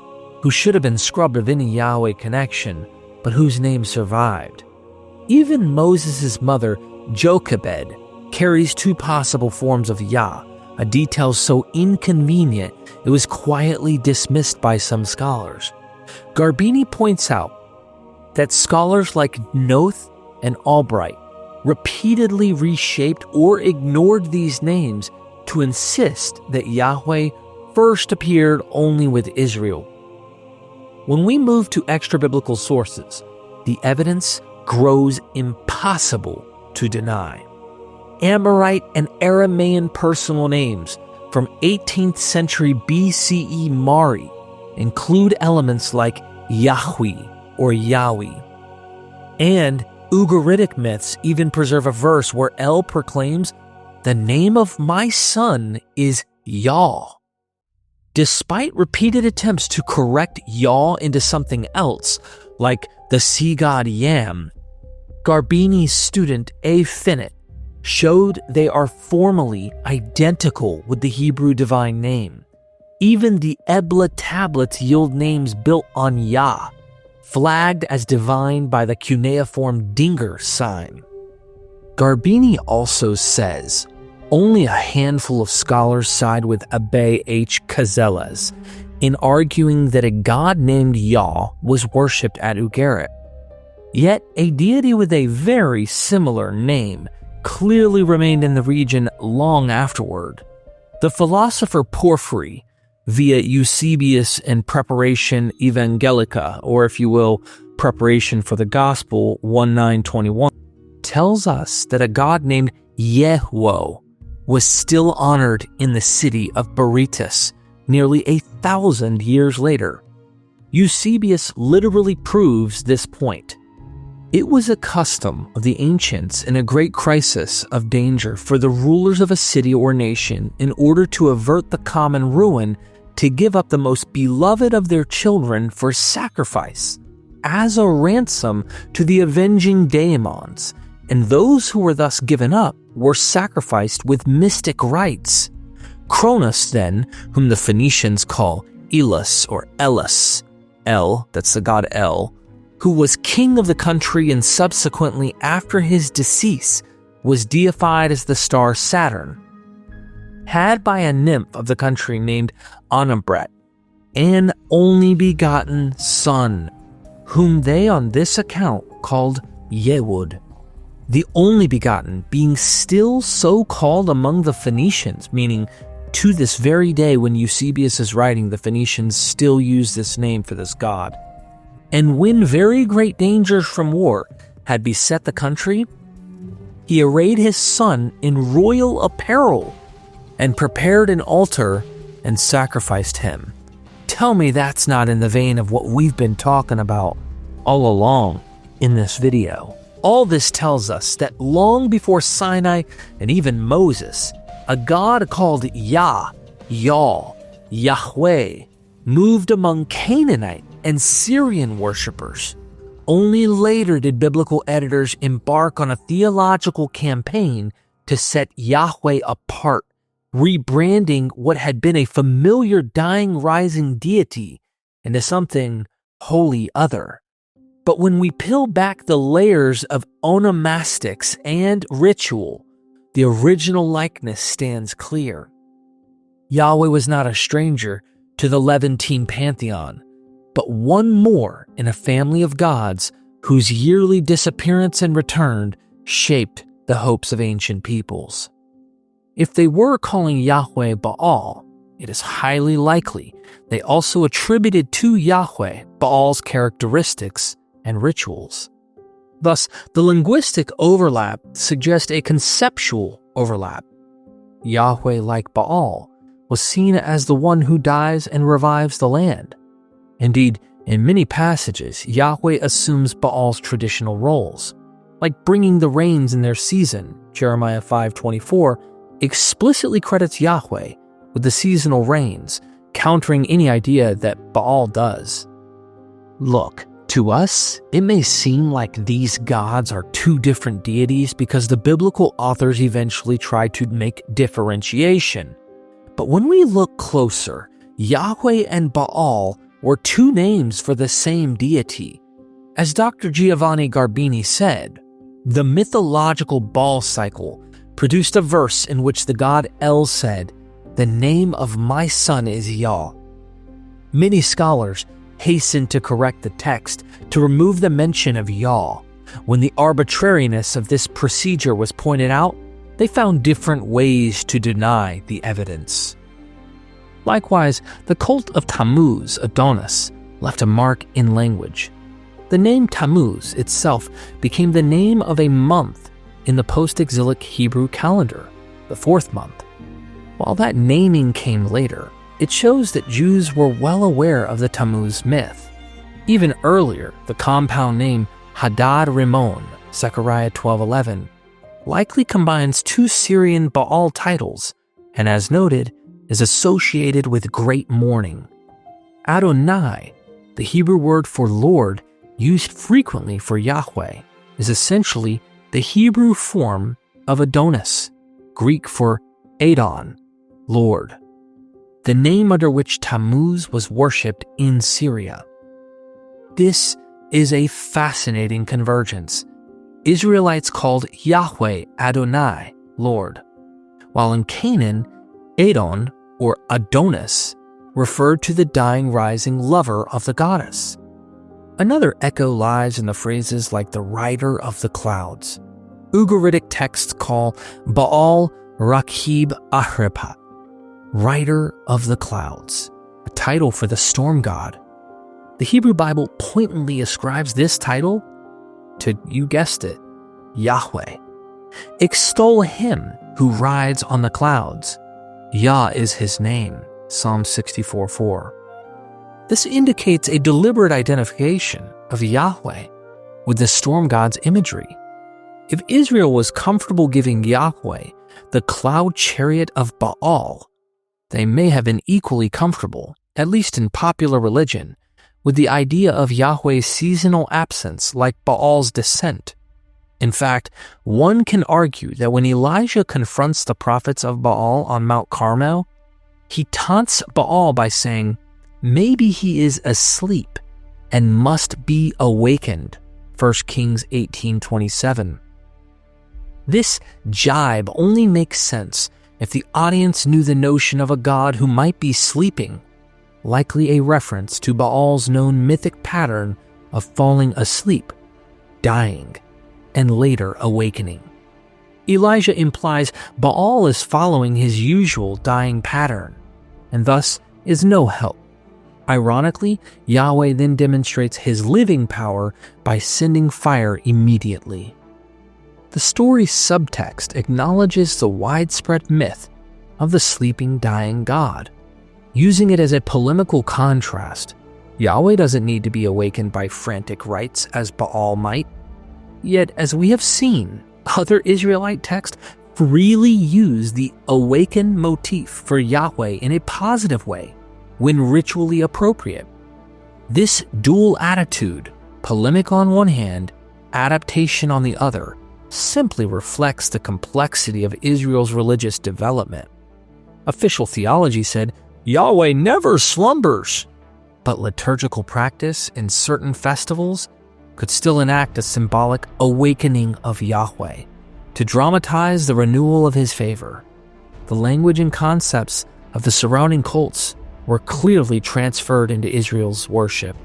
who should have been scrubbed of any Yahweh connection, but whose name survived. Even Moses' mother, Jochebed, carries two possible forms of Yah, a detail so inconvenient it was quietly dismissed by some scholars. Garbini points out that scholars like Noth and Albright repeatedly reshaped or ignored these names to insist that Yahweh first appeared only with Israel. When we move to extra-biblical sources, the evidence grows impossible to deny. Amorite and Aramaean personal names from 18th century BCE Mari include elements like Yahweh or Yahweh. And Ugaritic myths even preserve a verse where El proclaims, "The name of my son is Yah." Despite repeated attempts to correct Yah into something else, like the sea god Yam, Garbini's student A. Finnett showed they are formally identical with the Hebrew divine name. Even the Ebla tablets yield names built on Yah, flagged as divine by the cuneiform Dinger sign. Garbini also says only a handful of scholars side with Abbé H. Cazelas in arguing that a god named Yah was worshipped at Ugaritic. Yet a deity with a very similar name clearly remained in the region long afterward. The philosopher Porphyry, via Eusebius and Preparation Evangelica, or if you will, Preparation for the Gospel 1921, tells us that a god named Yehwo was still honored in the city of Berytus nearly 1,000 years later. Eusebius literally proves this point. It was a custom of the ancients in a great crisis of danger for the rulers of a city or nation, in order to avert the common ruin, to give up the most beloved of their children for sacrifice as a ransom to the avenging daemons, and those who were thus given up were sacrificed with mystic rites. Cronus then, whom the Phoenicians call Elis or Elis, El, that's the god El, who was king of the country and subsequently after his decease was deified as the star Saturn, had by a nymph of the country named Anabret an only begotten son, whom they on this account called Yehud. The only begotten being still so called among the Phoenicians, meaning to this very day when Eusebius is writing, the Phoenicians still use this name for this god. And when very great dangers from war had beset the country, he arrayed his son in royal apparel and prepared an altar and sacrificed him. Tell me that's not in the vein of what we've been talking about all along in this video. All this tells us that long before Sinai and even Moses, a god called Yah, Yahweh, moved among Canaanite and Syrian worshippers. Only later did biblical editors embark on a theological campaign to set Yahweh apart, rebranding what had been a familiar dying rising deity into something wholly other. But when we peel back the layers of onomastics and ritual, the original likeness stands clear. Yahweh was not a stranger to the Levantine pantheon, but one more in a family of gods whose yearly disappearance and return shaped the hopes of ancient peoples. If they were calling Yahweh Baal, it is highly likely they also attributed to Yahweh Baal's characteristics and rituals. Thus, the linguistic overlap suggests a conceptual overlap. Yahweh, like Baal, was seen as the one who dies and revives the land. Indeed, in many passages, Yahweh assumes Baal's traditional roles, like bringing the rains in their season. Jeremiah 5:24 explicitly credits Yahweh with the seasonal rains, countering any idea that Baal does. Look, to us, it may seem like these gods are two different deities because the biblical authors eventually try to make differentiation. But when we look closer, Yahweh and Baal were two names for the same deity. As Dr. Giovanni Garbini said, the mythological Baal Cycle produced a verse in which the god El said, "The name of my son is Yah." Many scholars hastened to correct the text to remove the mention of Yah. When the arbitrariness of this procedure was pointed out, they found different ways to deny the evidence. Likewise, the cult of Tammuz, Adonis, left a mark in language. The name Tammuz itself became the name of a month in the post-exilic Hebrew calendar, the fourth month. While that naming came later, it shows that Jews were well aware of the Tammuz myth. Even earlier, the compound name Hadad Rimon, Zechariah 12:11, likely combines two Syrian Baal titles, and as noted, is associated with great mourning. Adonai, the Hebrew word for Lord, used frequently for Yahweh, is essentially the Hebrew form of Adonis, Greek for Adon, Lord, the name under which Tammuz was worshipped in Syria. This is a fascinating convergence. Israelites called Yahweh Adonai, Lord, while in Canaan, Adon, or Adonis, referred to the dying rising lover of the goddess. Another echo lies in the phrases like the rider of the clouds. Ugaritic texts call Baal Rakib Ahrepa, rider of the clouds, a title for the storm god. The Hebrew Bible pointedly ascribes this title to, you guessed it, Yahweh. Extol him who rides on the clouds. Yah is his name. Psalm 64:4. This indicates a deliberate identification of Yahweh with the storm god's imagery. If Israel was comfortable giving Yahweh the cloud chariot of Baal, they may have been equally comfortable, at least in popular religion, with the idea of Yahweh's seasonal absence like Baal's descent. In fact, one can argue that when Elijah confronts the prophets of Baal on Mount Carmel, he taunts Baal by saying, maybe he is asleep and must be awakened. 1 Kings 18:27. This jibe only makes sense if the audience knew the notion of a god who might be sleeping, likely a reference to Baal's known mythic pattern of falling asleep, dying, and later awakening. Elijah implies Baal is following his usual dying pattern, and thus is no help. Ironically, Yahweh then demonstrates his living power by sending fire immediately. The story's subtext acknowledges the widespread myth of the sleeping, dying God. Using it as a polemical contrast, Yahweh doesn't need to be awakened by frantic rites as Baal might. Yet, as we have seen, other Israelite texts freely use the awaken motif for Yahweh in a positive way when ritually appropriate. This dual attitude, polemic on one hand, adaptation on the other, simply reflects the complexity of Israel's religious development. Official theology said, Yahweh never slumbers, but liturgical practice in certain festivals could still enact a symbolic awakening of Yahweh to dramatize the renewal of his favor. The language and concepts of the surrounding cults were clearly transferred into Israel's worship.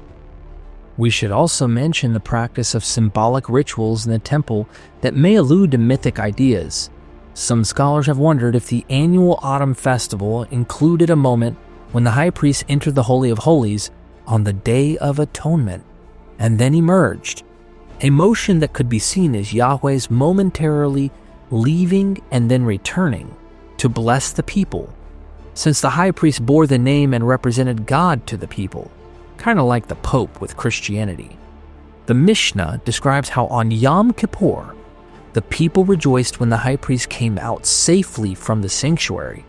We should also mention the practice of symbolic rituals in the temple that may allude to mythic ideas. Some scholars have wondered if the annual autumn festival included a moment when the high priest entered the Holy of Holies on the Day of Atonement and then emerged, a motion that could be seen as Yahweh's momentarily leaving and then returning to bless the people, since the high priest bore the name and represented God to the people, kind of like the Pope with Christianity. The Mishnah describes how on Yom Kippur, the people rejoiced when the high priest came out safely from the sanctuary.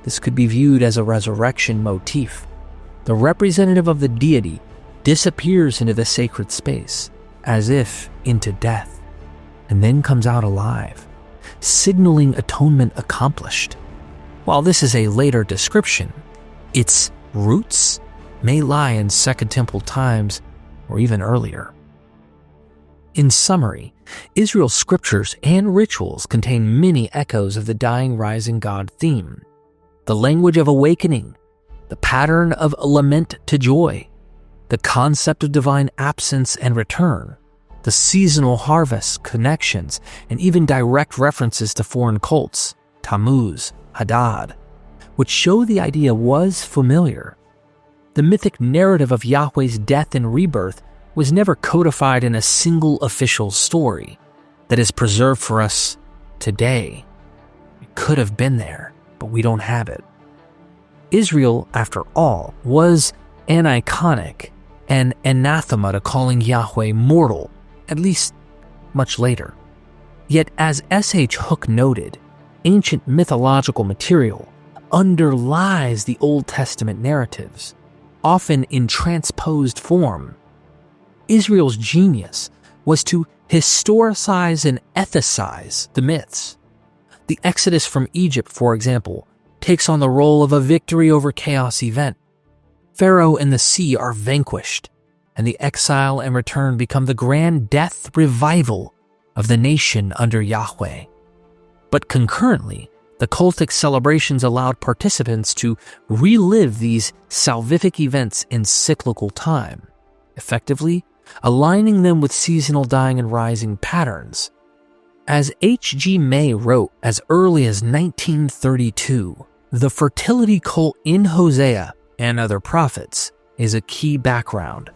This could be viewed as a resurrection motif. The representative of the deity disappears into the sacred space, as if into death, and then comes out alive, signaling atonement accomplished. While this is a later description, its roots may lie in Second Temple times or even earlier. In summary, Israel's scriptures and rituals contain many echoes of the dying rising God theme. The language of awakening, the pattern of lament to joy, the concept of divine absence and return, the seasonal harvest connections, and even direct references to foreign cults, Tammuz, Hadad, which show the idea was familiar. The mythic narrative of Yahweh's death and rebirth was never codified in a single official story that is preserved for us today. It could have been there, but we don't have it. Israel, after all, was an iconic and anathema to calling Yahweh mortal, at least much later. Yet, as S.H. Hook noted, ancient mythological material underlies the Old Testament narratives, often in transposed form. Israel's genius was to historicize and ethicize the myths. The Exodus from Egypt, for example, takes on the role of a victory over chaos event. Pharaoh and the sea are vanquished, and the exile and return become the grand death revival of the nation under Yahweh. But concurrently, the cultic celebrations allowed participants to relive these salvific events in cyclical time, effectively aligning them with seasonal dying and rising patterns. As H.G. May wrote as early as 1932, the fertility cult in Hosea and other prophets is a key background,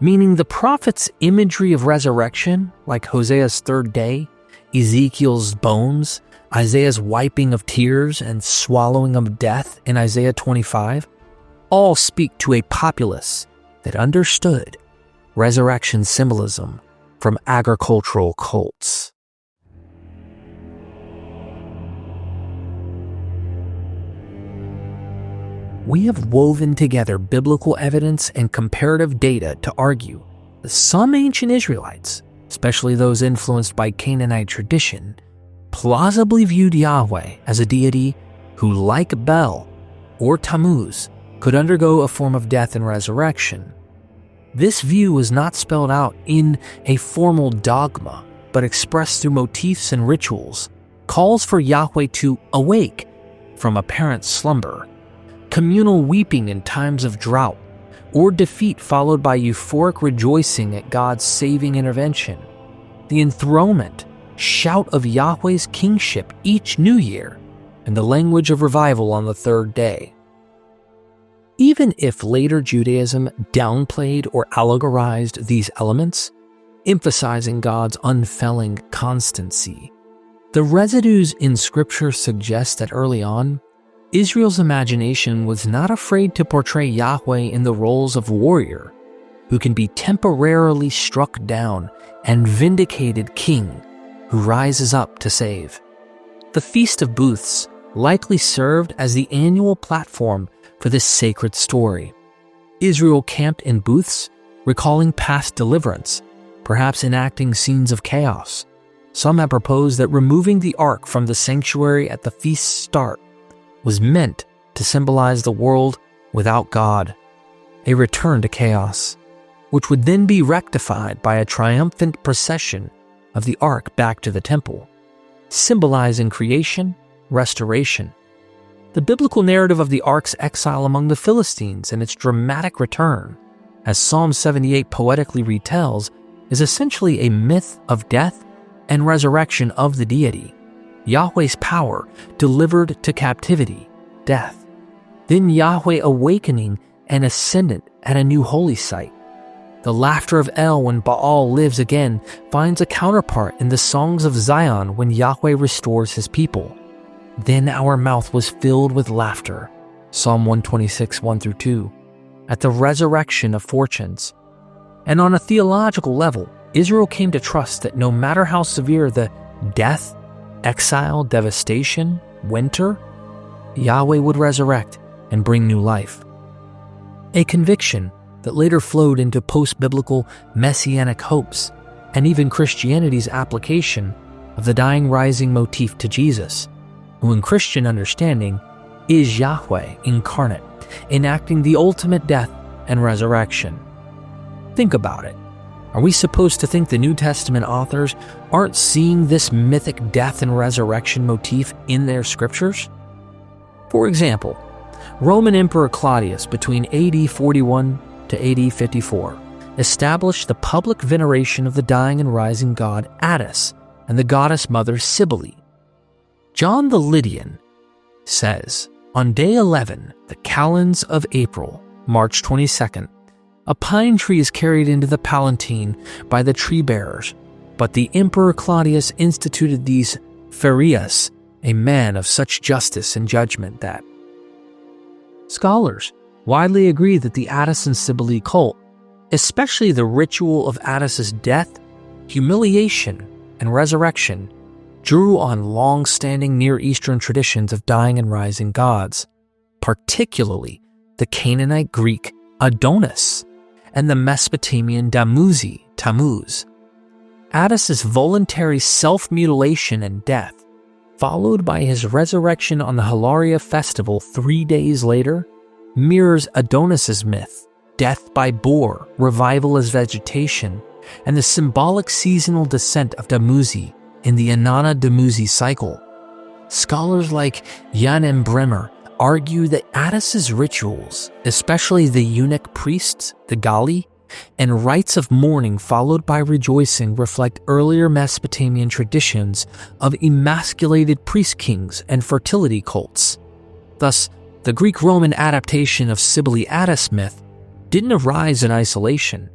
meaning the prophet's imagery of resurrection, like Hosea's third day, Ezekiel's bones, Isaiah's wiping of tears and swallowing of death in Isaiah 25, all speak to a populace that understood resurrection symbolism from agricultural cults. We have woven together biblical evidence and comparative data to argue that some ancient Israelites, especially those influenced by Canaanite tradition, plausibly viewed Yahweh as a deity who, like Bel or Tammuz, could undergo a form of death and resurrection. This view was not spelled out in a formal dogma, but expressed through motifs and rituals, calls for Yahweh to awake from apparent slumber, communal weeping in times of drought, or defeat followed by euphoric rejoicing at God's saving intervention, the enthronement, shout of Yahweh's kingship each new year, and the language of revival on the third day. Even if later Judaism downplayed or allegorized these elements, emphasizing God's unfailing constancy, the residues in Scripture suggest that early on, Israel's imagination was not afraid to portray Yahweh in the roles of warrior, who can be temporarily struck down, and vindicated king, who rises up to save. The Feast of Booths likely served as the annual platform for this sacred story. Israel camped in booths, recalling past deliverance, perhaps enacting scenes of chaos. Some have proposed that removing the ark from the sanctuary at the feast's start was meant to symbolize the world without God, a return to chaos, which would then be rectified by a triumphant procession of the ark back to the temple, symbolizing creation, restoration. The biblical narrative of the ark's exile among the Philistines and its dramatic return, as Psalm 78 poetically retells, is essentially a myth of death and resurrection of the deity, Yahweh's power delivered to captivity, death, then Yahweh awakening and ascendant at a new holy site. The laughter of El when Baal lives again finds a counterpart in the songs of Zion when Yahweh restores his people. Then our mouth was filled with laughter, Psalm 126, 1-2, at the resurrection of fortunes. And on a theological level, Israel came to trust that no matter how severe the death, exile, devastation, winter, Yahweh would resurrect and bring new life. A conviction that later flowed into post-biblical messianic hopes and even Christianity's application of the dying rising motif to Jesus, who in Christian understanding is Yahweh incarnate, enacting the ultimate death and resurrection. Think about it. Are we supposed to think the New Testament authors aren't seeing this mythic death and resurrection motif in their scriptures? For example, Roman Emperor Claudius between AD 41 to AD 54 established the public veneration of the dying and rising god Attis and the goddess mother Cybele. John the Lydian says, on day 11, the calends of April, March 22nd, a pine tree is carried into the Palatine by the tree bearers, but the Emperor Claudius instituted these ferias, a man of such justice and judgment that. Scholars widely agree that the Attis and Cybele cult, especially the ritual of Attis's death, humiliation, and resurrection, drew on long-standing Near Eastern traditions of dying and rising gods, particularly the Canaanite Greek Adonis and the Mesopotamian Damuzi, Tammuz. Attis's voluntary self-mutilation and death, followed by his resurrection on the Hilaria festival 3 days later, mirrors Adonis's myth, death by boar, revival as vegetation, and the symbolic seasonal descent of Damuzi in the Inanna-Damuzi cycle. Scholars like Jan Bremer argue that Attis's rituals, especially the eunuch priests, the Gali, and rites of mourning followed by rejoicing reflect earlier Mesopotamian traditions of emasculated priest-kings and fertility cults. Thus, the Greek-Roman adaptation of Cybele-Attis myth didn't arise in isolation,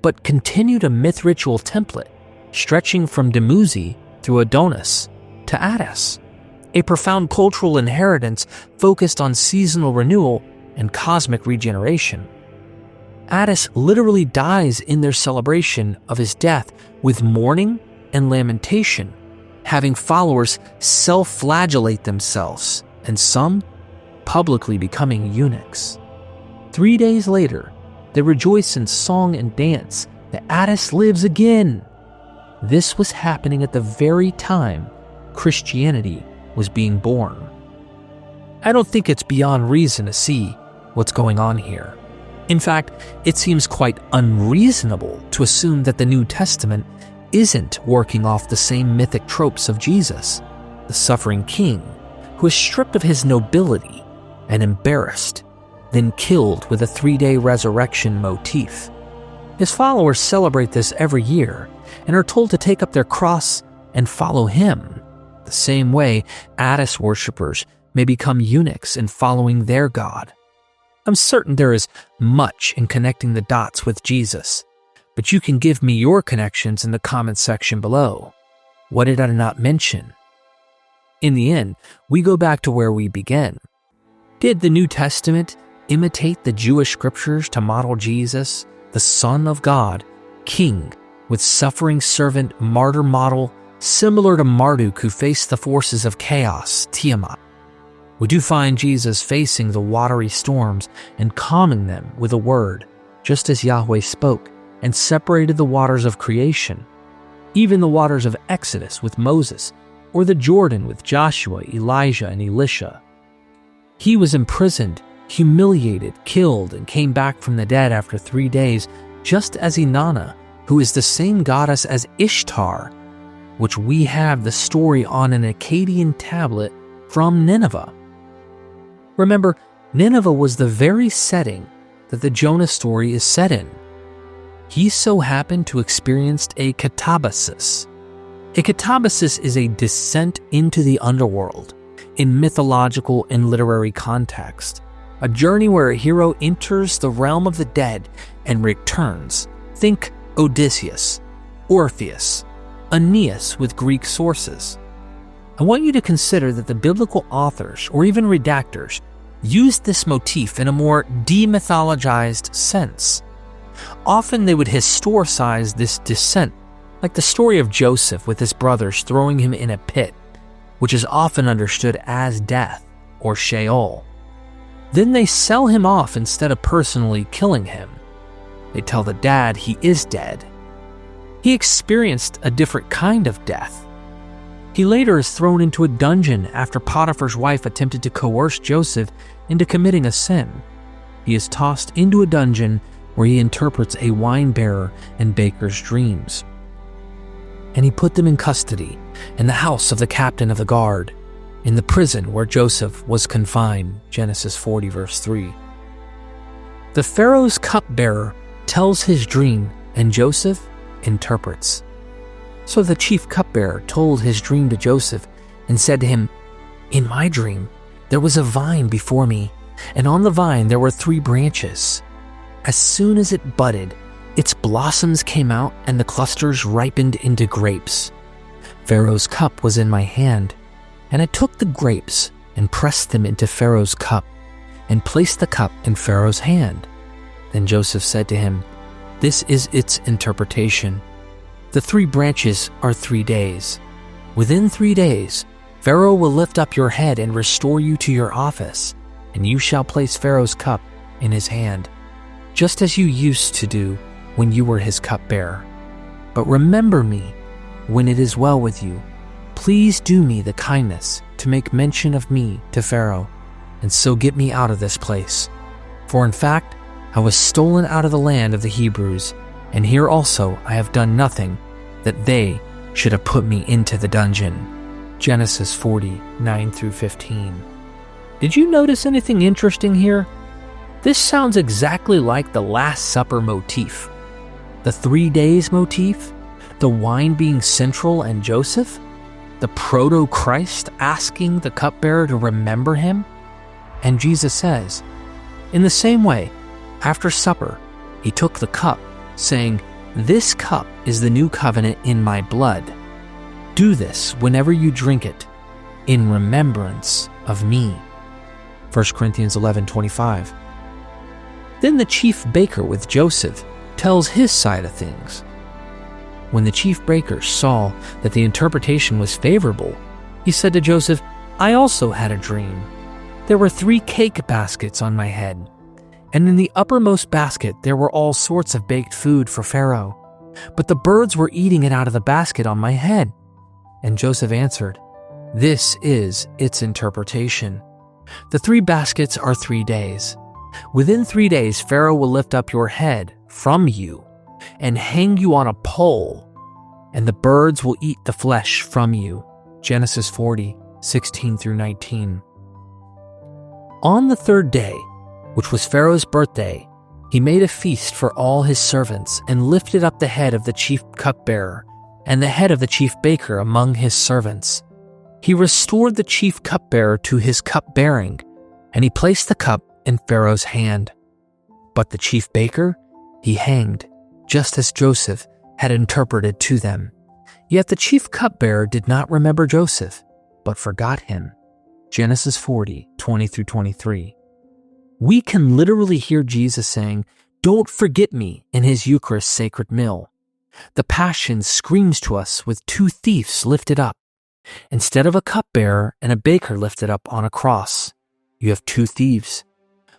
but continued a myth-ritual template stretching from Damuzi through Adonis to Attis, a profound cultural inheritance focused on seasonal renewal and cosmic regeneration. Attis literally dies in their celebration of his death with mourning and lamentation, having followers self-flagellate themselves, and some publicly becoming eunuchs. 3 days later, they rejoice in song and dance that Attis lives again. This was happening at the very time Christianity was being born. I don't think it's beyond reason to see what's going on here. In fact, it seems quite unreasonable to assume that the New Testament isn't working off the same mythic tropes of Jesus, the suffering king, who is stripped of his nobility and embarrassed, then killed with a 3-day resurrection motif. His followers celebrate this every year and are told to take up their cross and follow him, the same way Attis worshippers may become eunuchs in following their god. I'm certain there is much in connecting the dots with Jesus, but you can give me your connections in the comments section below. What did I not mention? In the end, we go back to where we began. Did the New Testament imitate the Jewish scriptures to model Jesus, the Son of God, King, with suffering servant martyr model similar to Marduk who faced the forces of chaos, Tiamat? We do find Jesus facing the watery storms and calming them with a word, just as Yahweh spoke and separated the waters of creation, even the waters of Exodus with Moses, or the Jordan with Joshua, Elijah, and Elisha. He was imprisoned, humiliated, killed, and came back from the dead after 3 days, just as Inanna, who is the same goddess as Ishtar, which we have the story on an Akkadian tablet from Nineveh. Remember, Nineveh was the very setting that the Jonah story is set in. He so happened to experience a katabasis. A katabasis is a descent into the underworld in mythological and literary context, a journey where a hero enters the realm of the dead and returns. Think Odysseus, Orpheus, Aeneas with Greek sources. I want you to consider that the biblical authors, or even redactors, used this motif in a more demythologized sense. Often they would historicize this descent, like the story of Joseph with his brothers throwing him in a pit, which is often understood as death, or Sheol. Then they sell him off instead of personally killing him. They tell the dad he is dead. He experienced a different kind of death. He later is thrown into a dungeon after Potiphar's wife attempted to coerce Joseph into committing a sin. He is tossed into a dungeon where he interprets a wine bearer and baker's dreams. And he put them in custody in the house of the captain of the guard, in the prison where Joseph was confined, Genesis 40 verse 3. The Pharaoh's cupbearer tells his dream and Joseph interprets. So the chief cupbearer told his dream to Joseph and said to him, "In my dream, there was a vine before me, and on the vine there were 3 branches. As soon as it budded, its blossoms came out and the clusters ripened into grapes. Pharaoh's cup was in my hand, and I took the grapes and pressed them into Pharaoh's cup and placed the cup in Pharaoh's hand." Then Joseph said to him, "This is its interpretation. The 3 branches are 3 days. Within 3 days, Pharaoh will lift up your head and restore you to your office, and you shall place Pharaoh's cup in his hand, just as you used to do when you were his cupbearer. But remember me when it is well with you. Please do me the kindness to make mention of me to Pharaoh, and so get me out of this place. For in fact, I was stolen out of the land of the Hebrews, and here also I have done nothing that they should have put me into the dungeon." Genesis 40, 9 through 15. Did you notice anything interesting here? This sounds exactly like the Last Supper motif. The 3 days motif, the wine being central and Joseph, the proto-Christ asking the cupbearer to remember him. And Jesus says, in the same way, after supper, he took the cup, saying, "This cup is the new covenant in my blood." Do this whenever you drink it, in remembrance of me. 1 Corinthians 11:25. Then the chief baker with Joseph tells his side of things. When the chief baker saw that the interpretation was favorable, he said to Joseph, I also had a dream. There were 3 cake baskets on my head, and in the uppermost basket there were all sorts of baked food for Pharaoh, but the birds were eating it out of the basket on my head. And Joseph answered, This is its interpretation. The 3 baskets are 3 days. Within 3 days Pharaoh will lift up your head from you and hang you on a pole, and the birds will eat the flesh from you. Genesis 40:16-19. On the 3rd day, which was Pharaoh's birthday, he made a feast for all his servants and lifted up the head of the chief cupbearer and the head of the chief baker among his servants. He restored the chief cupbearer to his cupbearing, and he placed the cup in Pharaoh's hand. But the chief baker he hanged, just as Joseph had interpreted to them. Yet the chief cupbearer did not remember Joseph, but forgot him. Genesis 40:20-23. We can literally hear Jesus saying, Don't forget me, in his Eucharist sacred meal. The Passion screams to us with 2 thieves lifted up. Instead of a cupbearer and a baker lifted up on a cross, you have 2 thieves,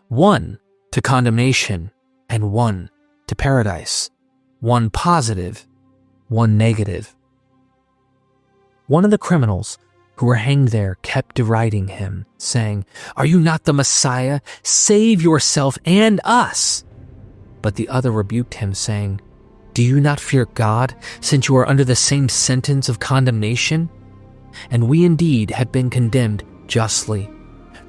one to condemnation and one to paradise, one positive, one negative. One of the criminals who were hanged there kept deriding him, saying, Are you not the Messiah? Save yourself and us. But the other rebuked him, saying, Do you not fear God, since you are under the same sentence of condemnation? And we indeed have been condemned justly,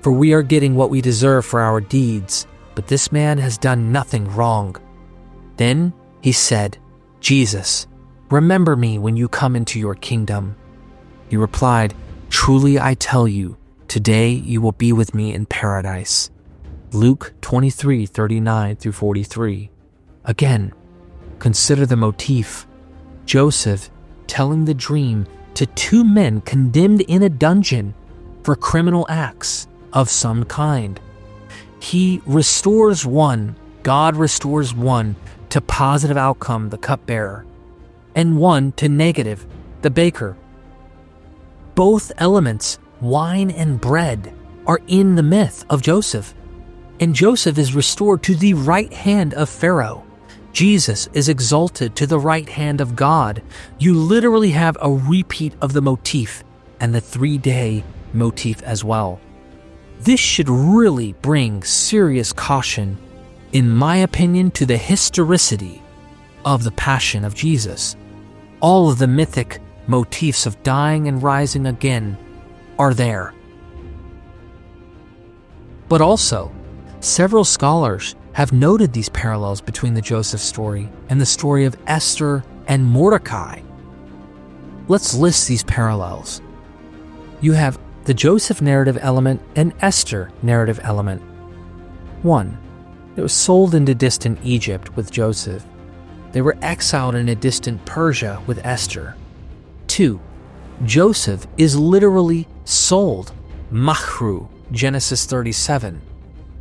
for we are getting what we deserve for our deeds, but this man has done nothing wrong. Then he said, Jesus, remember me when you come into your kingdom. He replied, Truly I tell you, today you will be with me in paradise. Luke 23:39-43. Again, consider the motif. Joseph telling the dream to 2 men condemned in a dungeon for criminal acts of some kind. He restores one, God restores one to positive outcome, the cupbearer, and one to negative, the baker. Both elements, wine and bread, are in the myth of Joseph, and Joseph is restored to the right hand of Pharaoh. Jesus is exalted to the right hand of God. You literally have a repeat of the motif and the 3-day motif as well. This should really bring serious caution, in my opinion, to the historicity of the Passion of Jesus. All of the mythic motifs of dying and rising again are there. But also, several scholars have noted these parallels between the Joseph story and the story of Esther and Mordecai. Let's list these parallels. You have the Joseph narrative element and Esther narrative element. 1. They were sold into distant Egypt with Joseph. They were exiled in a distant Persia with Esther. 2. Joseph is literally sold, machru, Genesis 37.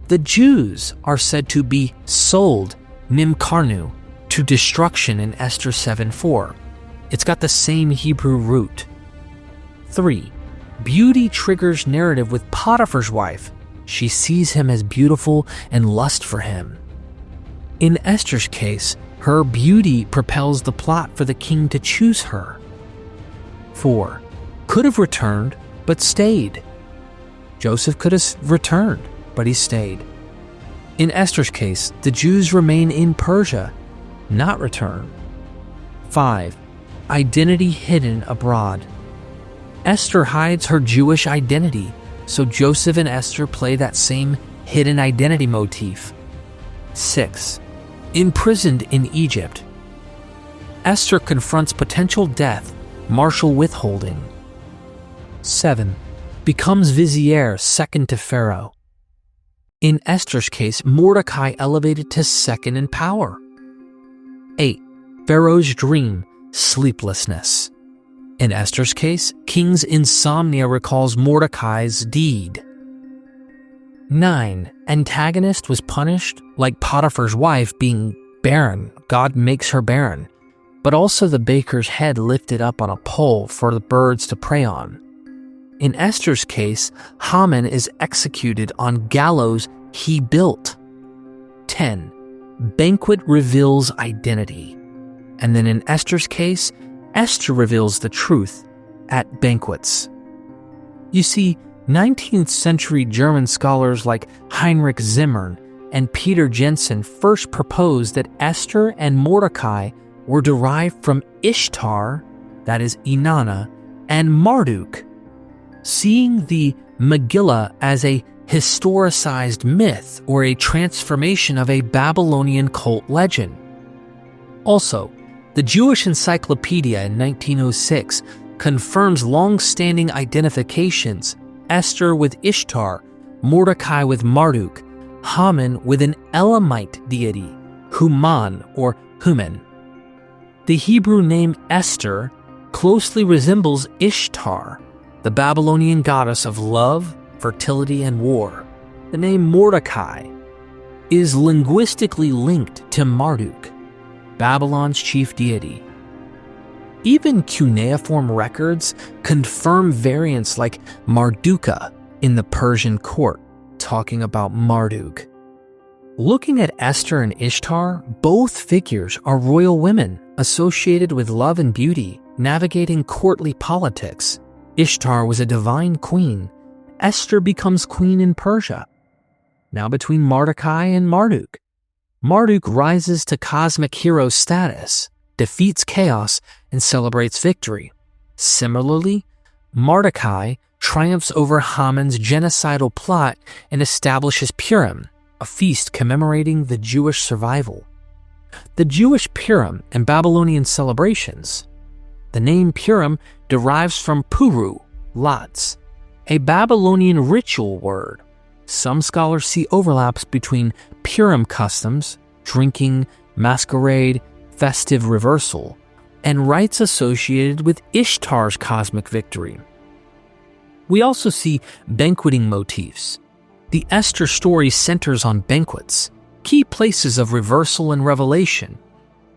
The Jews are said to be sold, nimkarnu, to destruction in Esther 7:4. It's got the same Hebrew root. 3. Beauty triggers narrative with Potiphar's wife. She sees him as beautiful and lusts for him. In Esther's case, her beauty propels the plot for the king to choose her. 4. Could have returned, but stayed. Joseph could have returned, but he stayed. In Esther's case, the Jews remain in Persia, not return. 5. Identity hidden abroad. Esther hides her Jewish identity, so Joseph and Esther play that same hidden identity motif. 6. Imprisoned in Egypt. Esther confronts potential death, martial withholding. 7. Becomes vizier, second to Pharaoh. In Esther's case, Mordecai elevated to second in power. 8. Pharaoh's dream, sleeplessness. In Esther's case, King's insomnia recalls Mordecai's deed. 9. Antagonist was punished, like Potiphar's wife being barren. God makes her barren. But also the baker's head lifted up on a pole for the birds to prey on. In Esther's case, Haman is executed on gallows he built. 10. Banquet reveals identity. And then in Esther's case, Esther reveals the truth at banquets. You see, 19th century German scholars like Heinrich Zimmern and Peter Jensen first proposed that Esther and Mordecai were derived from Ishtar, that is Inanna, and Marduk, seeing the Megillah as a historicized myth or a transformation of a Babylonian cult legend. Also, the Jewish Encyclopedia in 1906 confirms long-standing identifications: Esther with Ishtar, Mordecai with Marduk, Haman with an Elamite deity, Human or Human. The Hebrew name Esther closely resembles Ishtar, the Babylonian goddess of love, fertility, and war. The name Mordecai is linguistically linked to Marduk, Babylon's chief deity. Even cuneiform records confirm variants like Marduka in the Persian court, talking about Marduk. Looking at Esther and Ishtar, both figures are royal women associated with love and beauty, navigating courtly politics. Ishtar was a divine queen. Esther becomes queen in Persia. Now between Mordecai and Marduk. Marduk rises to cosmic hero status, defeats chaos, and celebrates victory. Similarly, Mordecai triumphs over Haman's genocidal plot and establishes Purim, a feast commemorating the Jewish survival. The Jewish Purim and Babylonian celebrations. The name Purim derives from Puru, lots, a Babylonian ritual word. Some scholars see overlaps between Purim customs, drinking, masquerade, festive reversal, and rites associated with Ishtar's cosmic victory. We also see banqueting motifs. The Esther story centers on banquets, key places of reversal and revelation.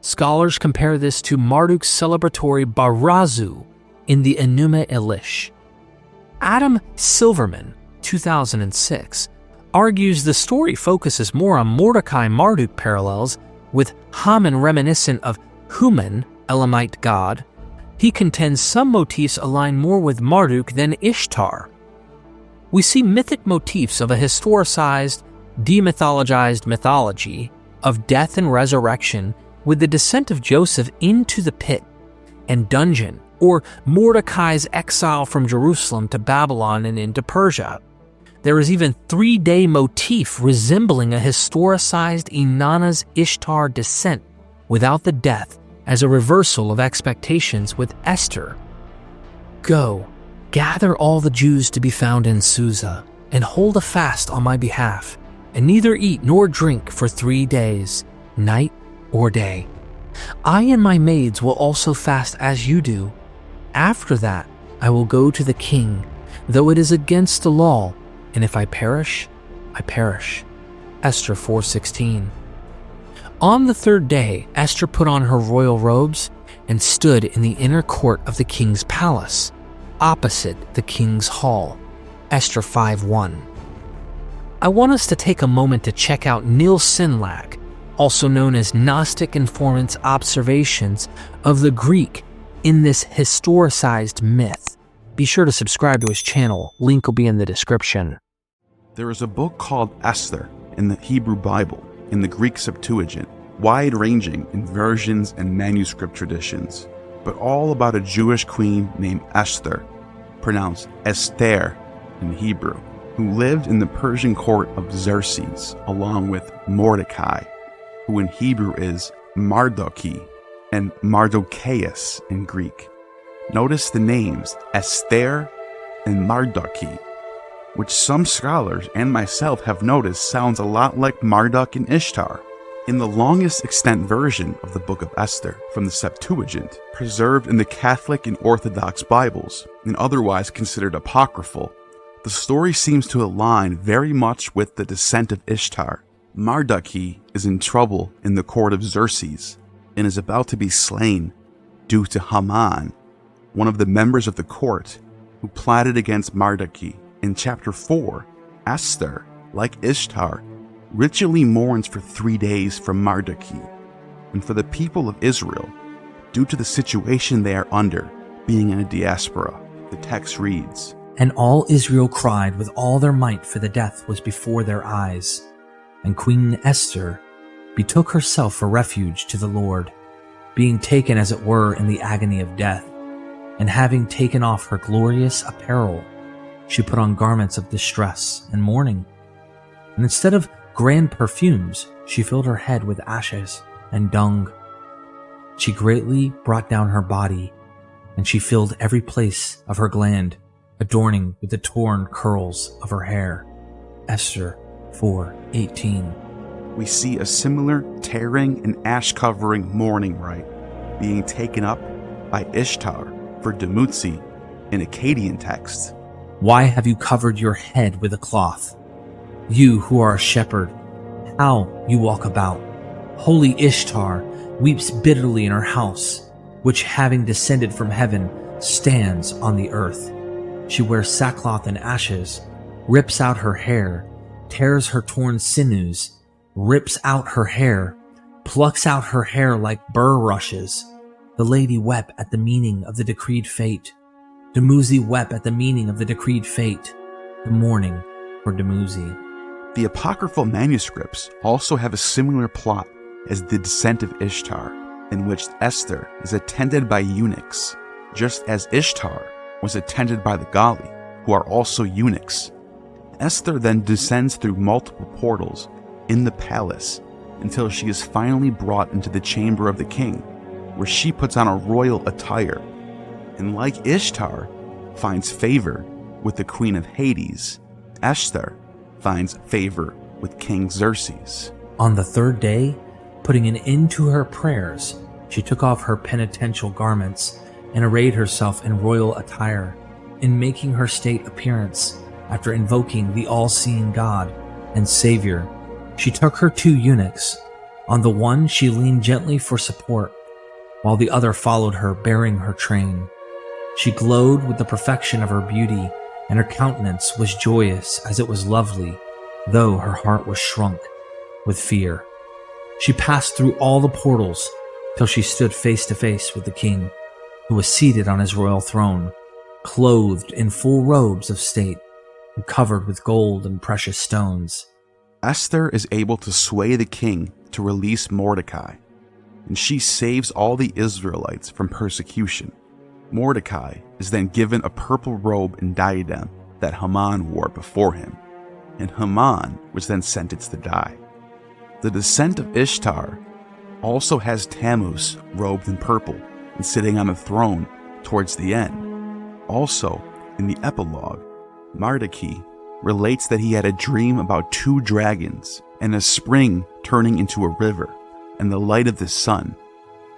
Scholars compare this to Marduk's celebratory Barazu in the Enuma Elish. Adam Silverman, 2006, argues the story focuses more on Mordecai-Marduk parallels, with Haman reminiscent of Human, Elamite god. He contends some motifs align more with Marduk than Ishtar. We see mythic motifs of a historicized, demythologized mythology of death and resurrection, with the descent of Joseph into the pit and dungeon, or Mordecai's exile from Jerusalem to Babylon and into Persia. There is even 3-day motif resembling a historicized Inanna's Ishtar descent without the death, as a reversal of expectations with Esther. Go, gather all the Jews to be found in Susa, and hold a fast on my behalf, and neither eat nor drink for 3 days, night or day. I and my maids will also fast as you do. After that, I will go to the king, though it is against the law, and if I perish, I perish. Esther 4:16. On the 3rd day, Esther put on her royal robes and stood in the inner court of the king's palace, opposite the king's hall. Esther 5:1. I want us to take a moment to check out Neil Sinlak, also known as Gnostic Informant's observations of the Greek in this historicized myth. Be sure to subscribe to his channel. Link will be in the description. There is a book called Esther in the Hebrew Bible, in the Greek Septuagint, wide-ranging in versions and manuscript traditions, but all about a Jewish queen named Esther, pronounced Esther in Hebrew, who lived in the Persian court of Xerxes, along with Mordecai, who in Hebrew is Mardoki, and Mardochaeus in Greek. Notice the names Esther and Mardoki, which some scholars and myself have noticed sounds a lot like Marduk and Ishtar. In the longest extant version of the Book of Esther from the Septuagint, preserved in the Catholic and Orthodox Bibles, and otherwise considered apocryphal, the story seems to align very much with the descent of Ishtar. Marduk is in trouble in the court of Xerxes and is about to be slain due to Haman, one of the members of the court who plotted against Marduk. In chapter 4, Esther, like Ishtar, ritually mourns for 3 days from Marduk. And for the people of Israel, due to the situation they are under, being in a diaspora, the text reads, "And all Israel cried with all their might, for the death was before their eyes. And Queen Esther betook herself for refuge to the Lord, being taken as it were in the agony of death. And having taken off her glorious apparel, she put on garments of distress and mourning. And instead of grand perfumes, she filled her head with ashes and dung. She greatly brought down her body, and she filled every place of her gland, adorning with the torn curls of her hair." Esther 4:18. We see a similar tearing and ash-covering mourning rite being taken up by Ishtar for Tammuz in Akkadian text. "Why have you covered your head with a cloth? You who are a shepherd, how you walk about. Holy Ishtar weeps bitterly in her house, which having descended from heaven stands on the earth. She wears sackcloth and ashes, rips out her hair, tears her torn sinews, rips out her hair, plucks out her hair like burr rushes. The lady wept at the meaning of the decreed fate. Tammuz wept at the meaning of the decreed fate. The mourning for Tammuz." The apocryphal manuscripts also have a similar plot as the descent of Ishtar, in which Esther is attended by eunuchs, just as Ishtar was attended by the Gali, who are also eunuchs. Esther then descends through multiple portals in the palace until she is finally brought into the chamber of the king, where she puts on a royal attire, and like Ishtar, finds favor with the queen of Hades. Esther finds favor with King Xerxes. On the third day, putting an end to her prayers, she took off her penitential garments and arrayed herself in royal attire. In making her state appearance, after invoking the all-seeing God and Savior, she took her 2 eunuchs. On the one she leaned gently for support, while the other followed her bearing her train. She glowed with the perfection of her beauty, and her countenance was joyous as it was lovely, though her heart was shrunk with fear. She passed through all the portals till she stood face to face with the king, who was seated on his royal throne, clothed in full robes of state, and covered with gold and precious stones. Esther is able to sway the king to release Mordecai, and she saves all the Israelites from persecution. Mordecai is then given a purple robe and diadem that Haman wore before him, and Haman was then sentenced to die. The descent of Ishtar also has Tammuz robed in purple and sitting on a throne towards the end. Also, in the epilogue, Marduk relates that he had a dream about 2 dragons and a spring turning into a river and the light of the sun.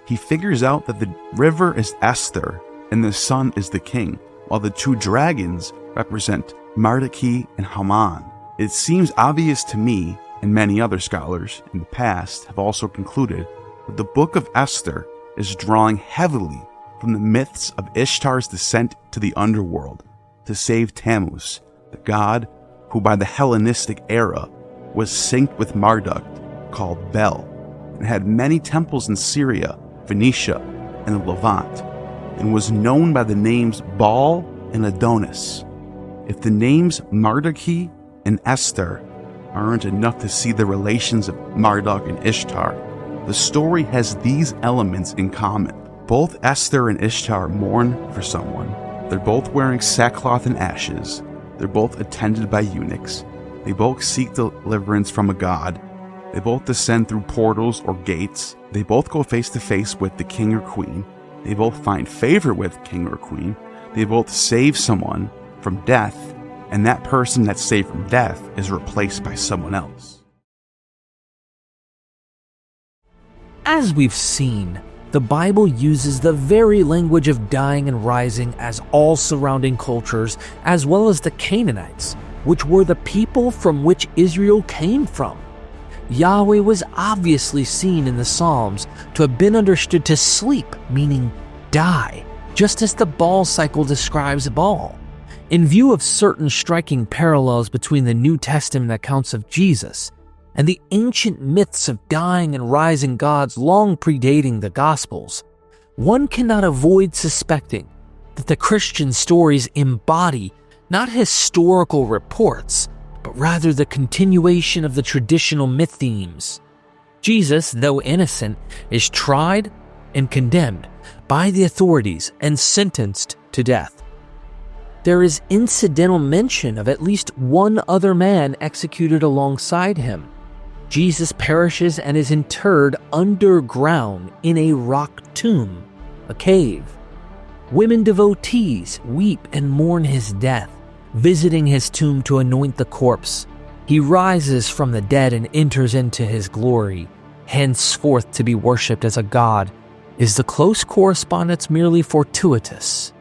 He figures out that the river is Esther and the sun is the king, while the 2 dragons represent Marduk and Haman. It seems obvious to me, and many other scholars in the past have also concluded, that the book of Esther is drawing heavily from the myths of Ishtar's descent to the underworld to save Tammuz, the god who by the Hellenistic era was synced with Marduk, called Bel, and had many temples in Syria, Phoenicia, and the Levant, and was known by the names Baal and Adonis. If the names Marduk and Esther aren't enough to see the relations of Marduk and Ishtar, the story has these elements in common. Both Esther and Ishtar mourn for someone. They're both wearing sackcloth and ashes. They're both attended by eunuchs. They both seek deliverance from a god. They both descend through portals or gates. They both go face to face with the king or queen. They both find favor with king or queen. They both save someone from death, and that person that's saved from death is replaced by someone else. As we've seen, the Bible uses the very language of dying and rising as all surrounding cultures, as well as the Canaanites, which were the people from which Israel came from. Yahweh was obviously seen in the Psalms to have been understood to sleep, meaning die, just as the Baal Cycle describes Baal. In view of certain striking parallels between the New Testament accounts of Jesus and the ancient myths of dying and rising gods long predating the Gospels, one cannot avoid suspecting that the Christian stories embody not historical reports, but rather the continuation of the traditional myth themes. Jesus, though innocent, is tried and condemned by the authorities and sentenced to death. There is incidental mention of at least one other man executed alongside him. Jesus perishes and is interred underground in a rock tomb, a cave. Women devotees weep and mourn his death, visiting his tomb to anoint the corpse. He rises from the dead and enters into his glory, henceforth to be worshipped as a god. Is the close correspondence merely fortuitous?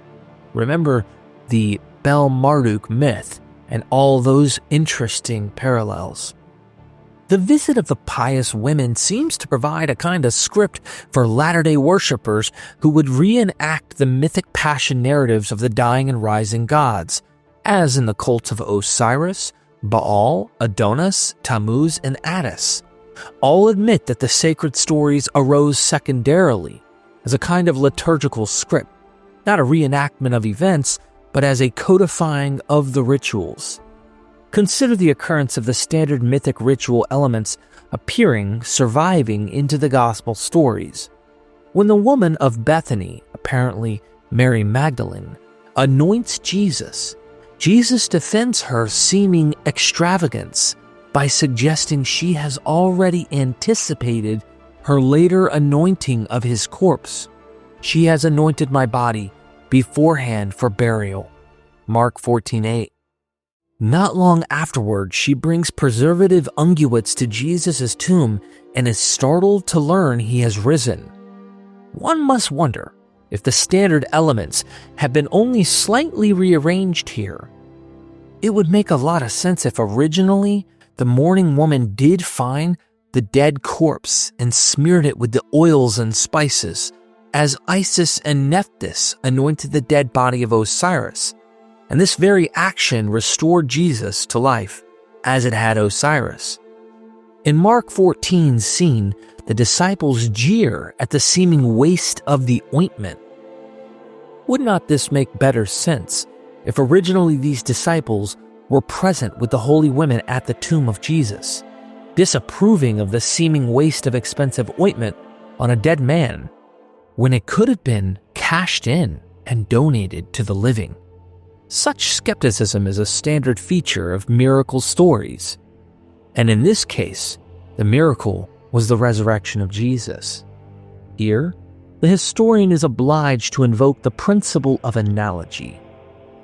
Remember the Bel-Marduk myth and all those interesting parallels. The visit of the pious women seems to provide a kind of script for Latter-day worshippers who would reenact the mythic passion narratives of the dying and rising gods, as in the cults of Osiris, Baal, Adonis, Tammuz, and Attis. All admit that the sacred stories arose secondarily, as a kind of liturgical script, not a reenactment of events, but as a codifying of the rituals. Consider the occurrence of the standard mythic ritual elements appearing, surviving into the gospel stories. When the woman of Bethany, apparently Mary Magdalene, anoints Jesus, Jesus defends her seeming extravagance by suggesting she has already anticipated her later anointing of his corpse. She has anointed my body beforehand for burial. Mark 14:8. Not long afterward, she brings preservative unguents to Jesus' tomb and is startled to learn he has risen. One must wonder if the standard elements have been only slightly rearranged here. It would make a lot of sense if originally the mourning woman did find the dead corpse and smeared it with the oils and spices, as Isis and Nephthys anointed the dead body of Osiris, and this very action restored Jesus to life, as it had Osiris. In Mark 14's scene, the disciples jeer at the seeming waste of the ointment. Would not this make better sense if originally these disciples were present with the holy women at the tomb of Jesus, disapproving of the seeming waste of expensive ointment on a dead man, when it could have been cashed in and donated to the living? Such skepticism is a standard feature of miracle stories, and in this case, the miracle was the resurrection of Jesus. Here, the historian is obliged to invoke the principle of analogy.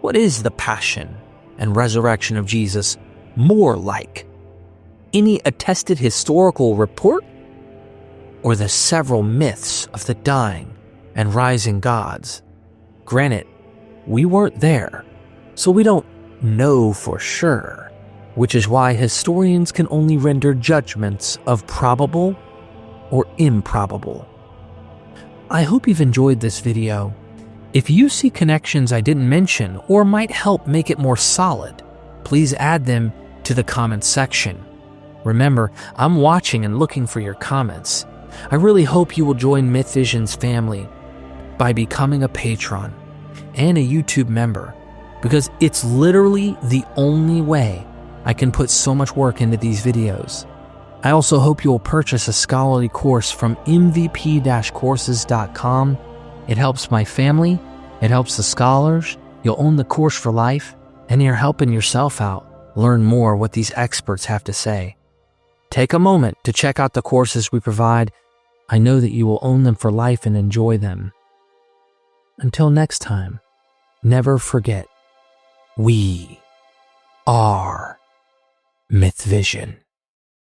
What is the passion and resurrection of Jesus more like? Any attested historical report? Or the several myths of the dying and rising gods? Granted, we weren't there, so we don't know for sure, which is why historians can only render judgments of probable or improbable. I hope you've enjoyed this video. If you see connections I didn't mention or might help make it more solid, please add them to the comments section. Remember, I'm watching and looking for your comments. I really hope you will join MythVision's family by becoming a patron and a YouTube member, because it's literally the only way I can put so much work into these videos. I also hope you will purchase a scholarly course from mvp-courses.com. It helps my family, it helps the scholars, you'll own the course for life, and you're helping yourself out learn more what these experts have to say. Take a moment to check out the courses we provide. I know that you will own them for life and enjoy them. Until next time, never forget, we are MythVision.